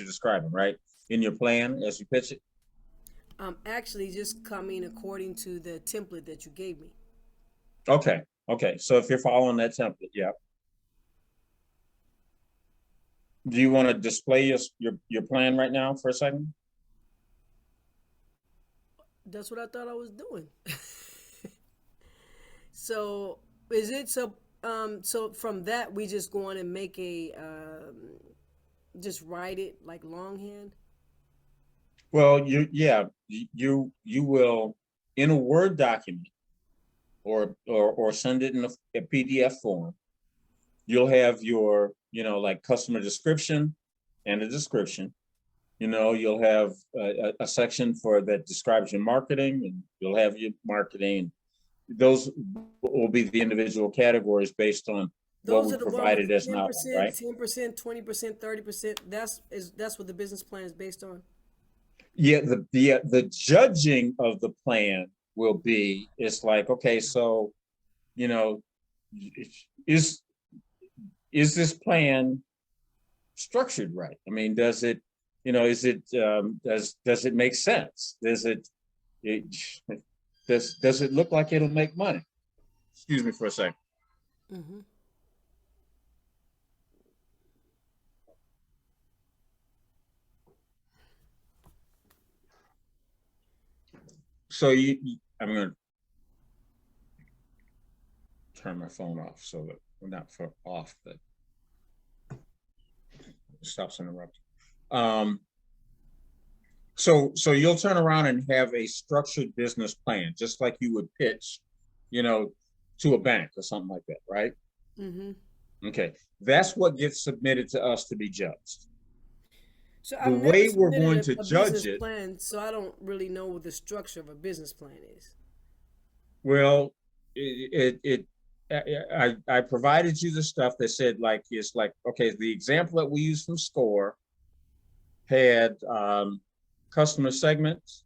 Speaker 1: describing, right? In your plan as you pitch it.
Speaker 2: Actually just coming according to the template that you gave me.
Speaker 1: Okay. Okay. So if you're following that template, yeah. Do you want to display your plan right now for a second?
Speaker 2: That's what I thought I was doing. So is it so from that we just go on and make a just write it like longhand?
Speaker 1: Well, you will in a Word document or send it in a PDF form. You'll have your like customer description and a description. You'll have a section for that describes your marketing, and you'll have your marketing. Those will be the individual categories based on what
Speaker 2: Those
Speaker 1: we
Speaker 2: are the one with
Speaker 1: provided
Speaker 2: the
Speaker 1: as an
Speaker 2: ten
Speaker 1: outline,
Speaker 2: percent,
Speaker 1: right?
Speaker 2: 10%, 20%, 30%. That's what the business plan is based on.
Speaker 1: Yeah, the judging of the plan will be, it's like, okay, so you know is is this plan structured right? I mean, does it, is it does it make sense? It does it look like it'll make money? Excuse me for a second.
Speaker 2: Mm-hmm.
Speaker 1: So I'm going to turn my phone off so that we're not off, but stops interrupting. Um, so you'll turn around and have a structured business plan, just like you would pitch, you know, to a bank or something like that, right?
Speaker 2: Mm-hmm.
Speaker 1: Okay, that's what gets submitted to us to be judged.
Speaker 2: So
Speaker 1: The
Speaker 2: I've never
Speaker 1: way we're going
Speaker 2: submitted
Speaker 1: to
Speaker 2: a
Speaker 1: judge
Speaker 2: business
Speaker 1: it,
Speaker 2: plan, so I don't really know what the structure of a business plan is.
Speaker 1: well, I provided you the stuff that said like it's like, okay, the example that we use from Score had customer segments.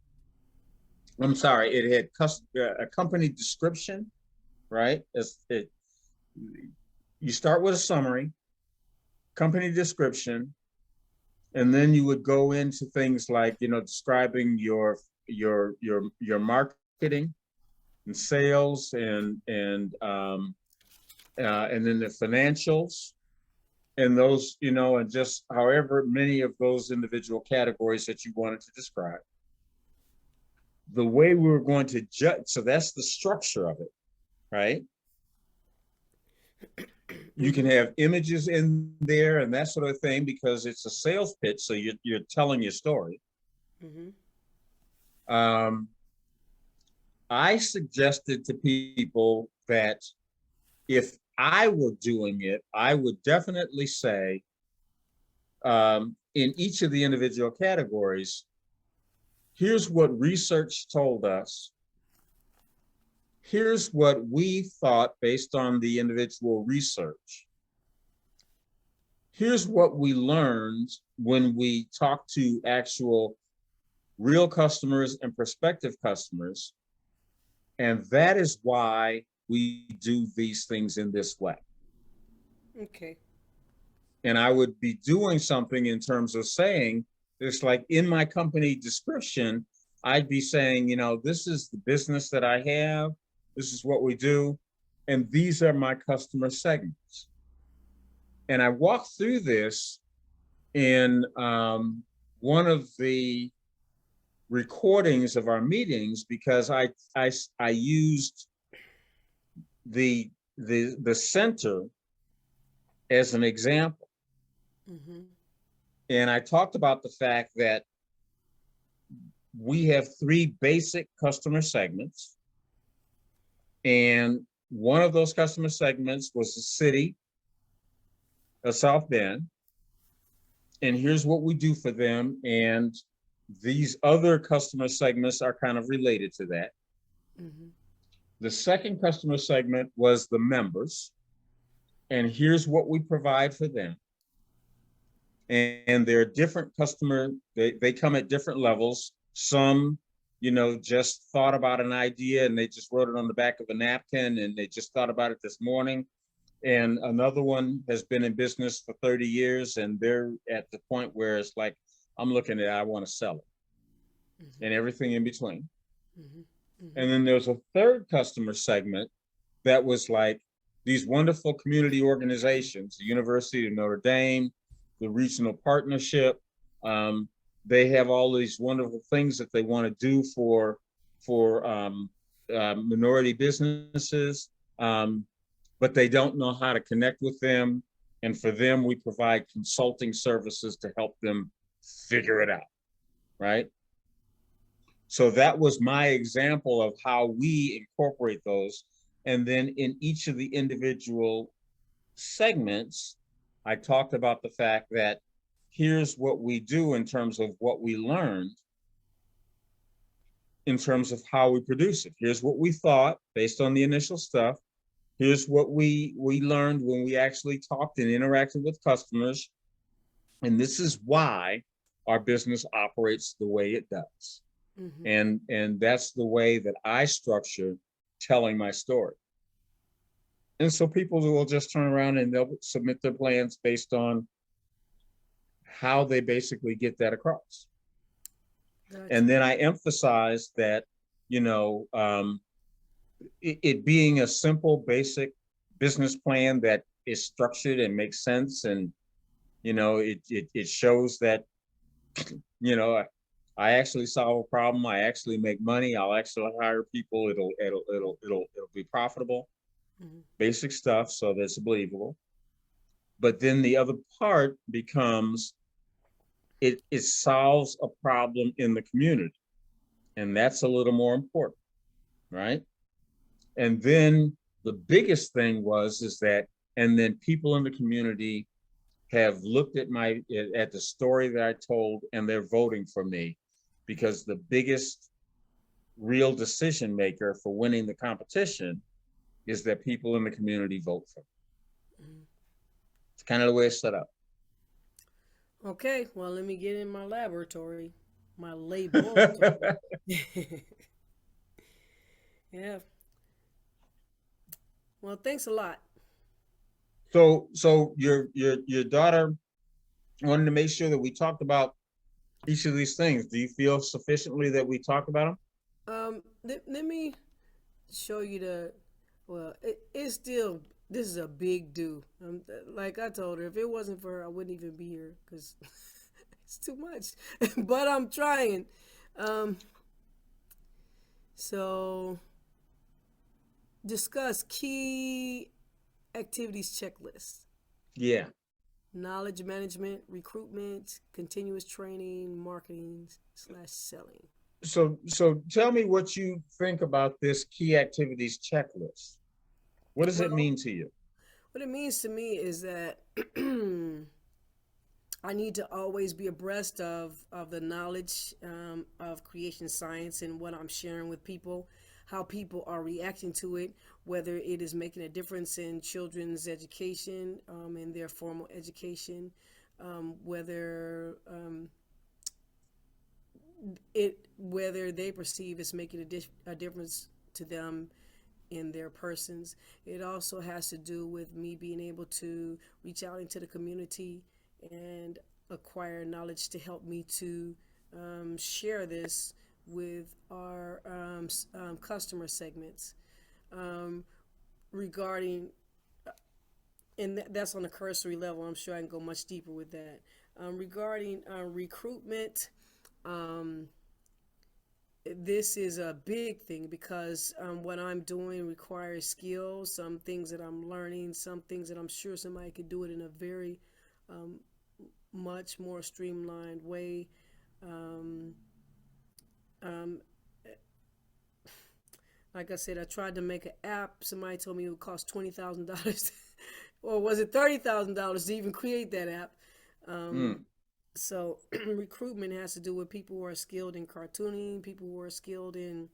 Speaker 1: I'm sorry, it had a company description, right? You start with a summary, company description, and then you would go into things like, describing your marketing and sales and then the financials and those, and just however many of those individual categories that you wanted to describe. The way we were going to judge, so that's the structure of it, right? You can
Speaker 2: Mm-hmm.
Speaker 1: have images in there and that sort of thing because it's a sales pitch, so you're telling your story.
Speaker 2: Mm-hmm.
Speaker 1: Um, I suggested to people that if I were doing it, I would definitely say in each of the individual categories, here's what research told us. Here's what we thought based on the individual research. here's what we learned when we talked to actual real customers and prospective customers. And that is why we do these things in this way.
Speaker 2: Okay.
Speaker 1: And I would be doing something in terms of saying, it's like in my company description, I'd be saying, this is the business that I have, this is what we do, and these are my customer segments. And I walked through this in one of the recordings of our meetings because I used the the center as an example.
Speaker 2: Mm-hmm.
Speaker 1: And I talked about the fact that we have three basic customer segments. And one of those customer segments was the city of South Bend. And here's what we do for them. And these other customer segments are kind of related to that.
Speaker 2: Mm-hmm.
Speaker 1: The second customer segment was the members. And here's what we provide for them. And they're different customer, they come at different levels. Some, just thought about an idea and they just wrote it on the back of a napkin and they just thought about it this morning. And another one has been in business for 30 years and they're at the point where it's like, I'm looking at it, I want to sell it,
Speaker 2: Mm-hmm.
Speaker 1: and everything in between.
Speaker 2: Mm-hmm. Mm-hmm.
Speaker 1: And then there's a third customer segment that was like these wonderful community organizations, the University of Notre Dame, the regional partnership. They have all these wonderful things that they want to do for minority businesses, but they don't know how to connect with them. And for them, we provide consulting services to help them figure it out, right? So that was my example of how we incorporate those. And then in each of the individual segments, I talked about the fact that here's what we do in terms of what we learned in terms of how we produce it. Here's what we thought based on the initial stuff. Here's what we learned when we actually talked and interacted with customers. And this is why our business operates the way it does.
Speaker 2: Mm-hmm.
Speaker 1: And that's the way that I structure telling my story. And so people will just turn around and they'll submit their plans based on how they basically get that across.
Speaker 2: Gotcha.
Speaker 1: And then I emphasize that, it being a simple, basic business plan that is structured and makes sense. And, it shows that, I actually solve a problem. I actually make money. I'll actually hire people. It'll be profitable.
Speaker 2: Mm-hmm.
Speaker 1: Basic stuff, so that's believable. But then the other part becomes it solves a problem in the community, and that's a little more important, right? And then the biggest thing is that, and then people in the community have looked at the story that I told, and they're voting for me because the biggest real decision maker for winning the competition is that people in the community vote for me.
Speaker 2: Mm-hmm.
Speaker 1: It's kind of the way it's set up.
Speaker 2: Okay, well, let me get in my laboratory, my laboratory. Yeah. Well, thanks a lot.
Speaker 1: So your daughter wanted to make sure that we talked about each of these things. Do you feel sufficiently that we talked about them?
Speaker 2: Let me show you the. Well, it's still. This is a big do. Like I told her, if it wasn't for her, I wouldn't even be here because it's too much. But I'm trying. Um, so discuss key activities checklist.
Speaker 1: Yeah.
Speaker 2: Knowledge management, recruitment, continuous training, marketing / selling.
Speaker 1: So tell me what you think about this key activities checklist. What does it
Speaker 2: Well,
Speaker 1: mean to you?
Speaker 2: what it means to me is that I need to always be abreast of the knowledge of creation science and what I'm sharing with people. how people are reacting to it, whether it is making a difference in children's education, in their formal education, whether whether they perceive it's making a difference to them in their persons. It also has to do with me being able to reach out into the community and acquire knowledge to help me to share this with our customer segments regarding, and that's on a cursory level. I'm sure I can go much deeper with that. Regarding recruitment, um, this is a big thing because what I'm doing requires skills, some things that I'm learning, some things that I'm sure somebody could do it in a very um, much more streamlined way. Um, um, like I said, I tried to make an app. Somebody told me it would cost $20,000, or was it $30,000 to even create that app? Um,
Speaker 1: Mm.
Speaker 2: so recruitment has to do with people who are skilled in cartooning, people who are skilled in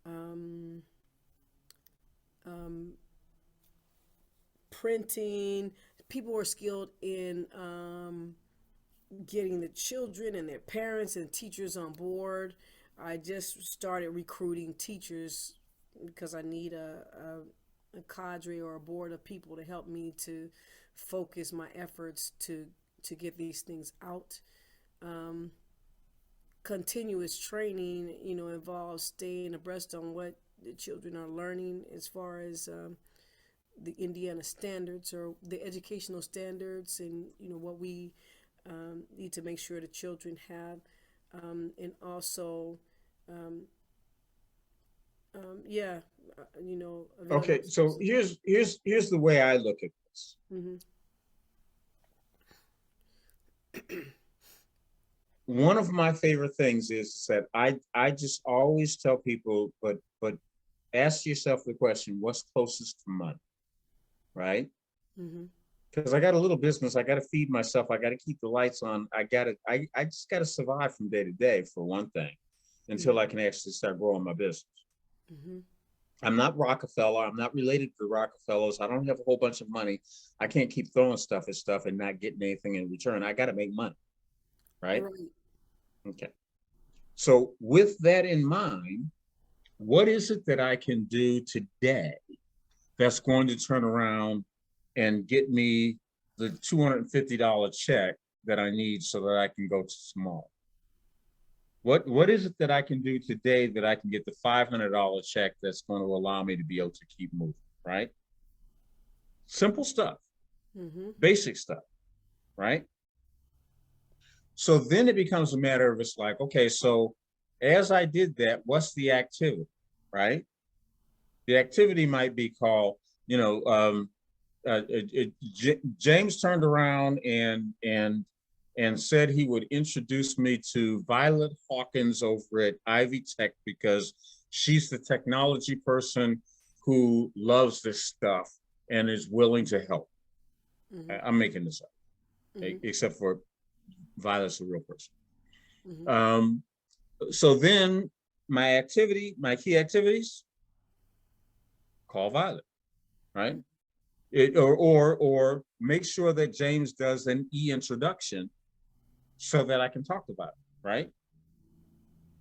Speaker 2: um, um, printing, people who are skilled in getting the children and their parents and teachers on board. I just started recruiting teachers because I need a cadre or a board of people to help me to focus my efforts to get these things out. Um, Continuous training, involves staying abreast on what the children are learning as far as the Indiana standards or the educational standards, and what we need to make sure the children have, and also, um, yeah, available.
Speaker 1: Okay, so here's the way I look at this.
Speaker 2: Mm-hmm.
Speaker 1: One of my favorite things is that I just always tell people, but ask yourself the question, what's closest to money, right?
Speaker 2: Mm-hmm.
Speaker 1: Because I got a little business, I got to feed myself, I got to keep the lights on, I just got to survive from day to day for one thing, until I can actually start growing my business.
Speaker 2: Mm-hmm.
Speaker 1: I'm not Rockefeller. I'm not related to the Rockefellers. I don't have a whole bunch of money. I can't keep throwing stuff at stuff and not getting anything in return. I got to make money, right?
Speaker 2: Right.
Speaker 1: Okay. So with that in mind, what is it that I can do today that's going to turn around and get me the $250 check that I need so that I can go to tomorrow? What is it that I can do today that I can get the $500 check that's going to allow me to be able to keep moving, right? Simple stuff,
Speaker 2: Mm-hmm.
Speaker 1: basic stuff, right? So then it becomes a matter of, it's like, okay, so as I did that, what's the activity, right? The activity might be called, you know, James turned around and said he would introduce me to Violet Hawkins over at Ivy Tech because she's the technology person who loves this stuff and is willing to help.
Speaker 2: Mm-hmm.
Speaker 1: I'm making this up,
Speaker 2: Mm-hmm.
Speaker 1: except for Violet's a real person.
Speaker 2: Mm-hmm.
Speaker 1: Um, so then my key activities, call Violet, right? Or make sure that James does an introduction so that I can talk about it, right?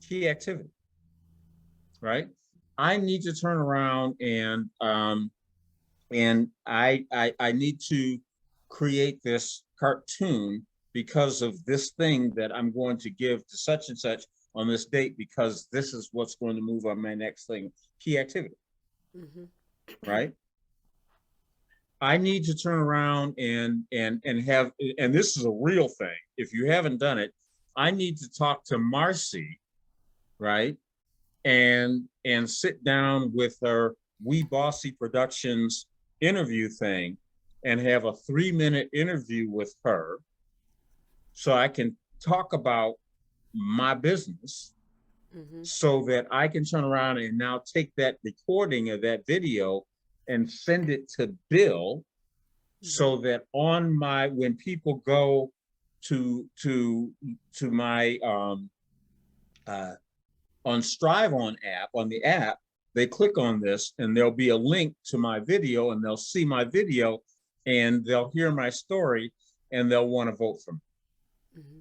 Speaker 1: Key activity, right? I need to turn around and I need to create this cartoon because of this thing that I'm going to give to such and such on this date because this is what's going to move on my next thing. Key activity,
Speaker 2: Mm-hmm.
Speaker 1: right? I need to turn around and have, and this is a real thing. If you haven't done it, I need to talk to Marcy, right? And sit down with her We Bossy Productions interview thing and have a 3-minute interview with her so I can talk about my business
Speaker 2: Mm-hmm.
Speaker 1: so that I can turn around and now take that recording of that video and send it to Bill
Speaker 2: Mm-hmm.
Speaker 1: so that on my when people go to to my uh, on Strive on app, on the app, they click on this and there'll be a link to my video and they'll see my video and they'll hear my story and they'll want to vote for me. Mm-hmm.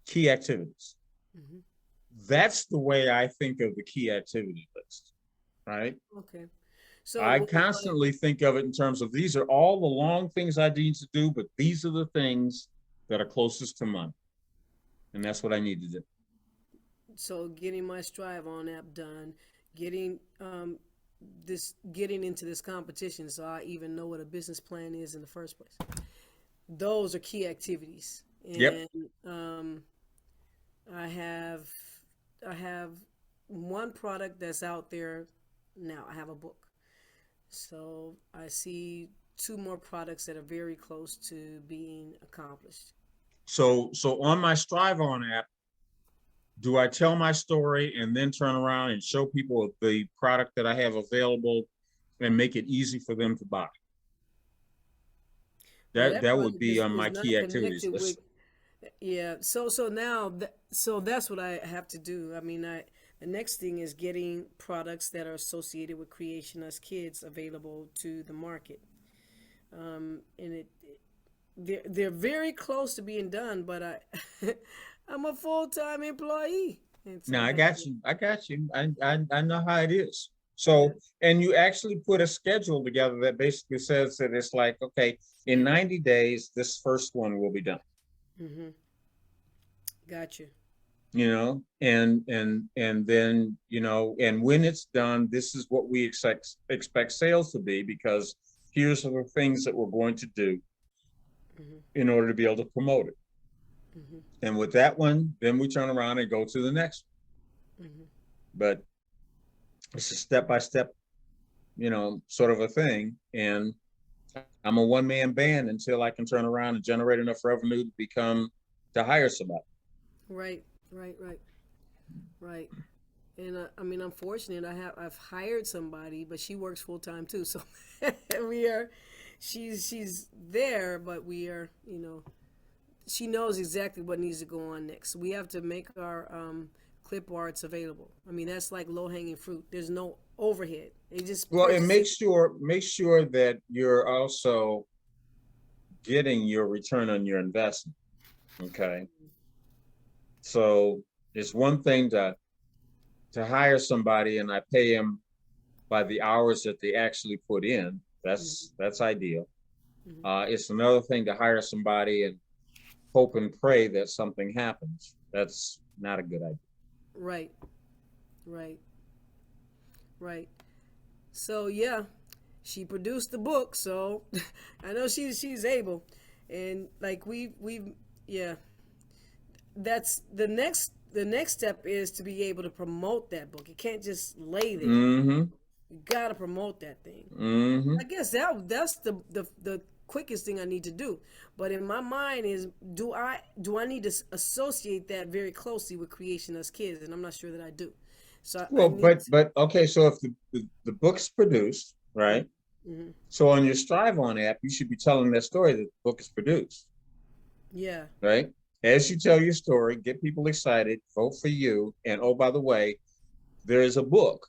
Speaker 1: Key activities. Mm-hmm. That's the way I think of the key activity list, right?
Speaker 2: Okay. So
Speaker 1: I constantly think of it in terms of these are all the long things I need to do, but these are the things that are closest to money. And that's what I need to do.
Speaker 2: So getting my Strive on app done, getting getting into this competition so I even know what a business plan is in the first place. Those are key activities. And
Speaker 1: yep.
Speaker 2: I have one product that's out there now. I have a book. So I see 2 more products that are very close to being accomplished.
Speaker 1: So on my Strive on app, do I tell my story and then turn around and show people the product that I have available and make it easy for them to buy? That would be on my key activities list.
Speaker 2: Yeah. So now so that's what I have to do. I mean, the next thing is getting products that are associated with Creation Us Kids available to the market. And they're very close to being done, but I'm a full-time employee.
Speaker 1: No, I got you. I know how it is. So, and you actually put a schedule together that basically says that it's like, okay, in 90 days, this first one will be done.
Speaker 2: Mm-hmm. Got you.
Speaker 1: You know, and then, you know, and when it's done, this is what we expect sales to be, because here's the things that we're going to do mm-hmm. in order to be able to promote it. Mm-hmm. And with that one, then we turn around and go to the next one. Mm-hmm. But it's a step-by-step, you know, sort of a thing. And I'm a one-man band until I can turn around and generate enough revenue to hire somebody. Right.
Speaker 2: And I mean, I'm fortunate. I've hired somebody, but she works full time too. So she's there, but we are, you know, she knows exactly what needs to go on next. So we have to make our clip arts available. I mean, that's like low hanging fruit. There's no overhead. They just
Speaker 1: and make sure that you're also getting your return on your investment. Okay. So it's one thing to hire somebody and I pay them by the hours that they actually put in. That's ideal. Mm-hmm. It's another thing to hire somebody and hope and pray that something happens. That's not a good idea.
Speaker 2: Right. So yeah, she produced the book, so I know she's able, and like we yeah. That's the next step is to be able to promote that book. You can't just lay there. Mm-hmm. You gotta promote that thing. Mm-hmm. I guess that's the quickest thing I need to do. But in my mind is do I need to associate that very closely with Creation Us Kids, and I'm not sure that I do. So
Speaker 1: but okay. So if the book's produced, right? Mm-hmm. So on your Strive on app, you should be telling that story that the book is produced.
Speaker 2: Yeah.
Speaker 1: Right. As you tell your story, get people excited, vote for you. And oh, by the way, there is a book.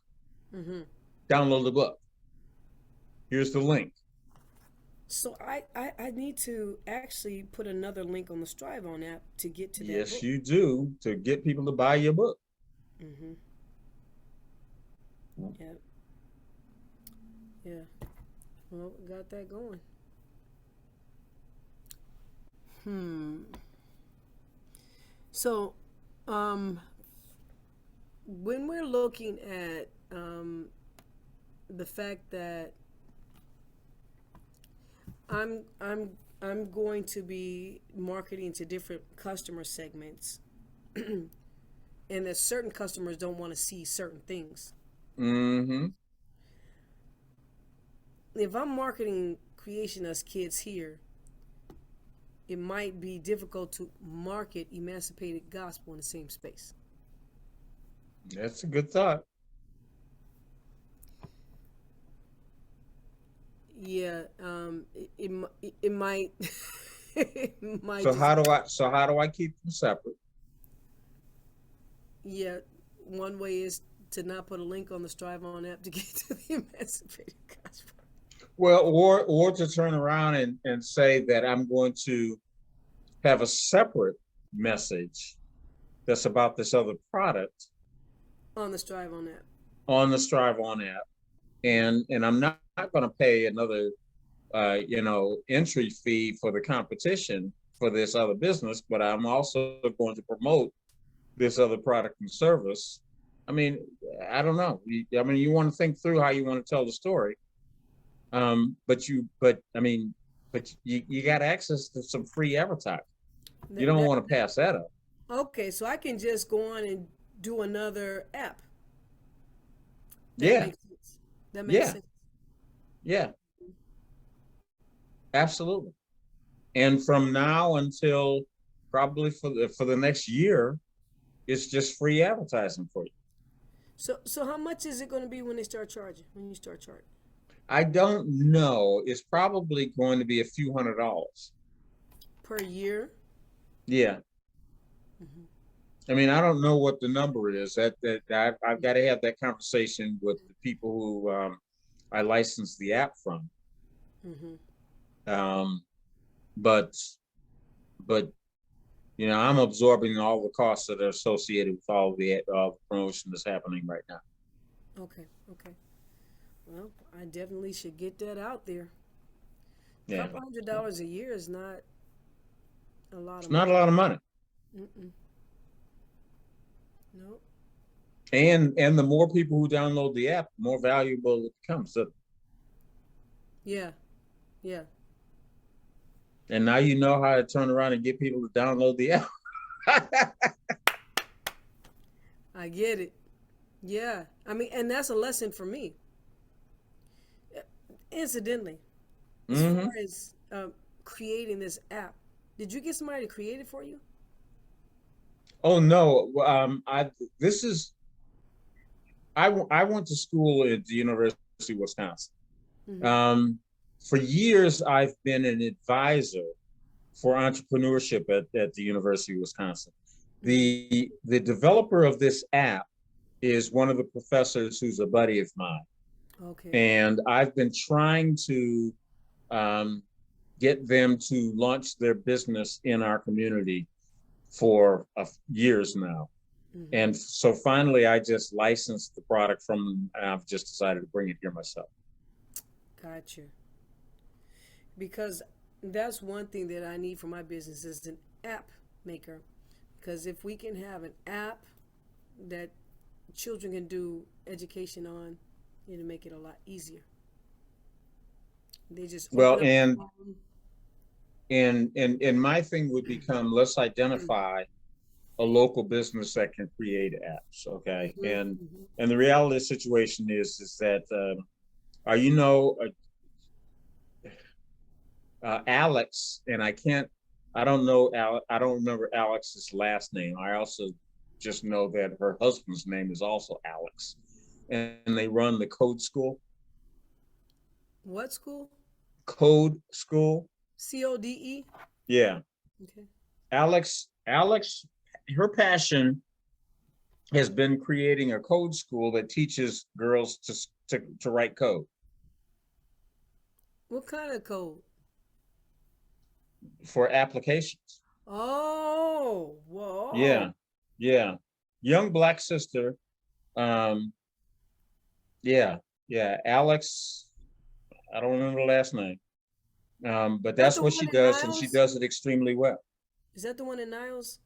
Speaker 1: Mm-hmm. Download the book. Here's the link.
Speaker 2: So I need to actually put another link on the Strive on app to get to that
Speaker 1: Yes,
Speaker 2: book.
Speaker 1: you do, to get people to buy your book. Mm-hmm.
Speaker 2: Yeah. Well, got that going. So, when we're looking at the fact that I'm going to be marketing to different customer segments, and that certain customers don't want to see certain things. Mm-hmm. If I'm marketing Creation Us Kids here, it might be difficult to market Emancipated Gospel in the same space.
Speaker 1: That's a good thought.
Speaker 2: Yeah, it might. It might.
Speaker 1: So how do I keep them separate?
Speaker 2: Yeah, one way is to not put a link on the Strive On app to get to the Emancipated Gospel.
Speaker 1: Well, or to turn around and say that I'm going to have a separate message that's about this other product
Speaker 2: On the Strive On app.
Speaker 1: on the Strive On app, and I'm not going to pay another entry fee for the competition for this other business, but I'm also going to promote this other product and service. I mean, I don't know. I mean, you want to think through how you want to tell the story. But you got access to some free advertising. You
Speaker 2: That,
Speaker 1: don't
Speaker 2: that,
Speaker 1: want to pass that up.
Speaker 2: okay, so I can just go on and do another app. That
Speaker 1: Yeah,
Speaker 2: makes sense. That makes
Speaker 1: yeah,
Speaker 2: sense.
Speaker 1: yeah, absolutely. And from now until probably for the next year, it's just free advertising for you.
Speaker 2: So how much is it going to be when they start charging? When you start charging
Speaker 1: I don't know. It's probably going to be a few $100s.
Speaker 2: per year?
Speaker 1: Yeah. I mean, I don't know what the number is. I've got to have that conversation with the people who I license the app from.
Speaker 2: Mm-hmm.
Speaker 1: Um, but but I'm absorbing all the costs that are associated with all the promotion that's happening right now.
Speaker 2: Okay. Okay. Well, I definitely should get that out there. A
Speaker 1: Yeah,
Speaker 2: couple $100 a year is not a lot
Speaker 1: it's
Speaker 2: of
Speaker 1: not a
Speaker 2: money.
Speaker 1: lot of money,
Speaker 2: Mm-mm. No.
Speaker 1: and the more people who download the app, the more valuable it becomes. So,
Speaker 2: Yeah. Yeah.
Speaker 1: and now you know how to turn around and get people to download the app.
Speaker 2: I get it. Yeah. I mean, and that's a lesson for me. Incidentally, as far
Speaker 1: Hmm.
Speaker 2: as creating this app, did you get somebody to create it for you?
Speaker 1: Oh no, I this is I went to school at the University of Wisconsin.
Speaker 2: Mm-hmm.
Speaker 1: Um, for years, I've been an advisor for entrepreneurship at the University of Wisconsin.
Speaker 2: Mm-hmm.
Speaker 1: The developer of this app is one of the professors who's a buddy of mine,
Speaker 2: Okay.
Speaker 1: and I've been trying to um, get them to launch their business in our community for years now.
Speaker 2: Mm-hmm.
Speaker 1: And so finally, I just licensed the product from them, and I've just decided to bring it here myself.
Speaker 2: Gotcha. Because that's one thing that I need for my business is an app maker. Because if we can have an app that children can do education on, it'll make it a lot easier. They just open
Speaker 1: Well,
Speaker 2: up the
Speaker 1: and
Speaker 2: phone.
Speaker 1: and my thing would become, let's identify a local business that can create apps. Okay,
Speaker 2: Mm-hmm. Mm-hmm.
Speaker 1: and the reality of the situation is that you know Alex, and I don't know I don't remember Alex's last name. I also just know that her husband's name is also Alex, and they run the Code School.
Speaker 2: What school?
Speaker 1: Code School.
Speaker 2: CODE?
Speaker 1: Yeah,
Speaker 2: Okay.
Speaker 1: Alex, her passion has been creating a code school that teaches girls to write code
Speaker 2: What kind of code?
Speaker 1: for applications.
Speaker 2: Oh, whoa.
Speaker 1: Yeah, yeah. Young black sister. Um, yeah, yeah. Alex, I don't remember the last name. But
Speaker 2: Is that
Speaker 1: that's
Speaker 2: the
Speaker 1: what
Speaker 2: one
Speaker 1: she
Speaker 2: in
Speaker 1: does, and she
Speaker 2: Niles?
Speaker 1: does it extremely well.
Speaker 2: Is that the one in Niles?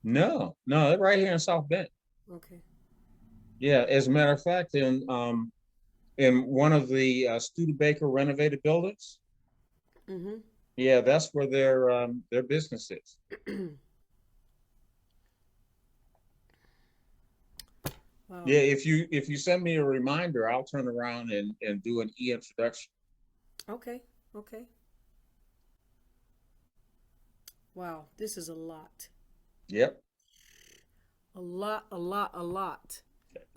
Speaker 1: No, no, they're right here in South Bend.
Speaker 2: Okay.
Speaker 1: Yeah, as a matter of fact, in one of the Studebaker renovated buildings.
Speaker 2: Mm-hmm.
Speaker 1: Yeah, that's where their business is.
Speaker 2: Wow.
Speaker 1: Yeah, if you send me a reminder, I'll turn around and do an e-introduction.
Speaker 2: Okay. Okay. Wow. This is a lot.
Speaker 1: Yep,
Speaker 2: A lot, a lot, a lot.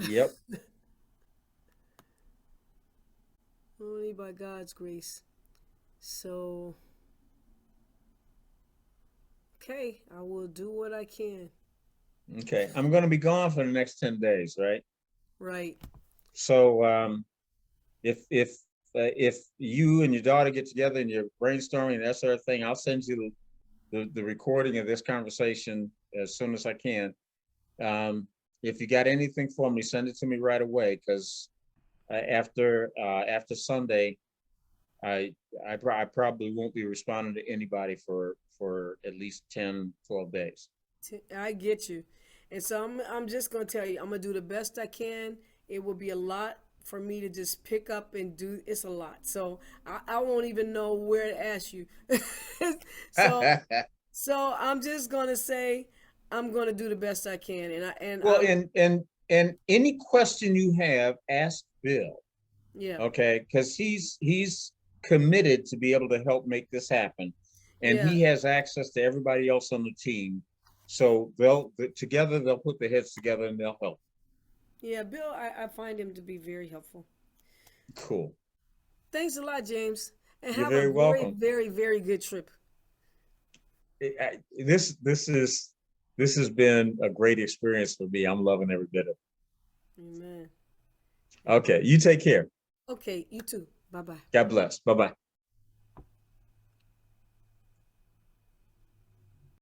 Speaker 1: yep.
Speaker 2: Only by God's grace. So, okay, I will do what I can.
Speaker 1: Okay. I'm going to be gone for the next 10 days, right?
Speaker 2: Right.
Speaker 1: So if you and your daughter get together and you're brainstorming and that sort of thing, I'll send you the recording of this conversation as soon as I can. If you got anything for me, send it to me right away, because after Sunday, I probably won't be responding to anybody for at least 10, 12 days.
Speaker 2: I get you. And so I'm just gonna tell you, I'm gonna do the best I can. It will be a lot for me to just pick up and do. It's a lot, so I won't even know where to ask you. so so I'm just gonna say I'm gonna do the best I can, and
Speaker 1: Well,
Speaker 2: I'm
Speaker 1: and any question you have, ask Bill.
Speaker 2: yeah,
Speaker 1: Okay, because he's committed to be able to help make this happen, and
Speaker 2: yeah,
Speaker 1: he has access to everybody else on the team. So together they'll put their heads together and they'll help.
Speaker 2: yeah. Bill, I find him to be very helpful.
Speaker 1: Cool.
Speaker 2: Thanks a lot, James, and
Speaker 1: You're
Speaker 2: have a
Speaker 1: very
Speaker 2: very
Speaker 1: welcome.
Speaker 2: very very good trip.
Speaker 1: This has been a great experience for me. I'm loving every bit of
Speaker 2: Amen.
Speaker 1: it. Okay, you take care.
Speaker 2: Okay, you too. Bye bye.
Speaker 1: God bless. Bye bye.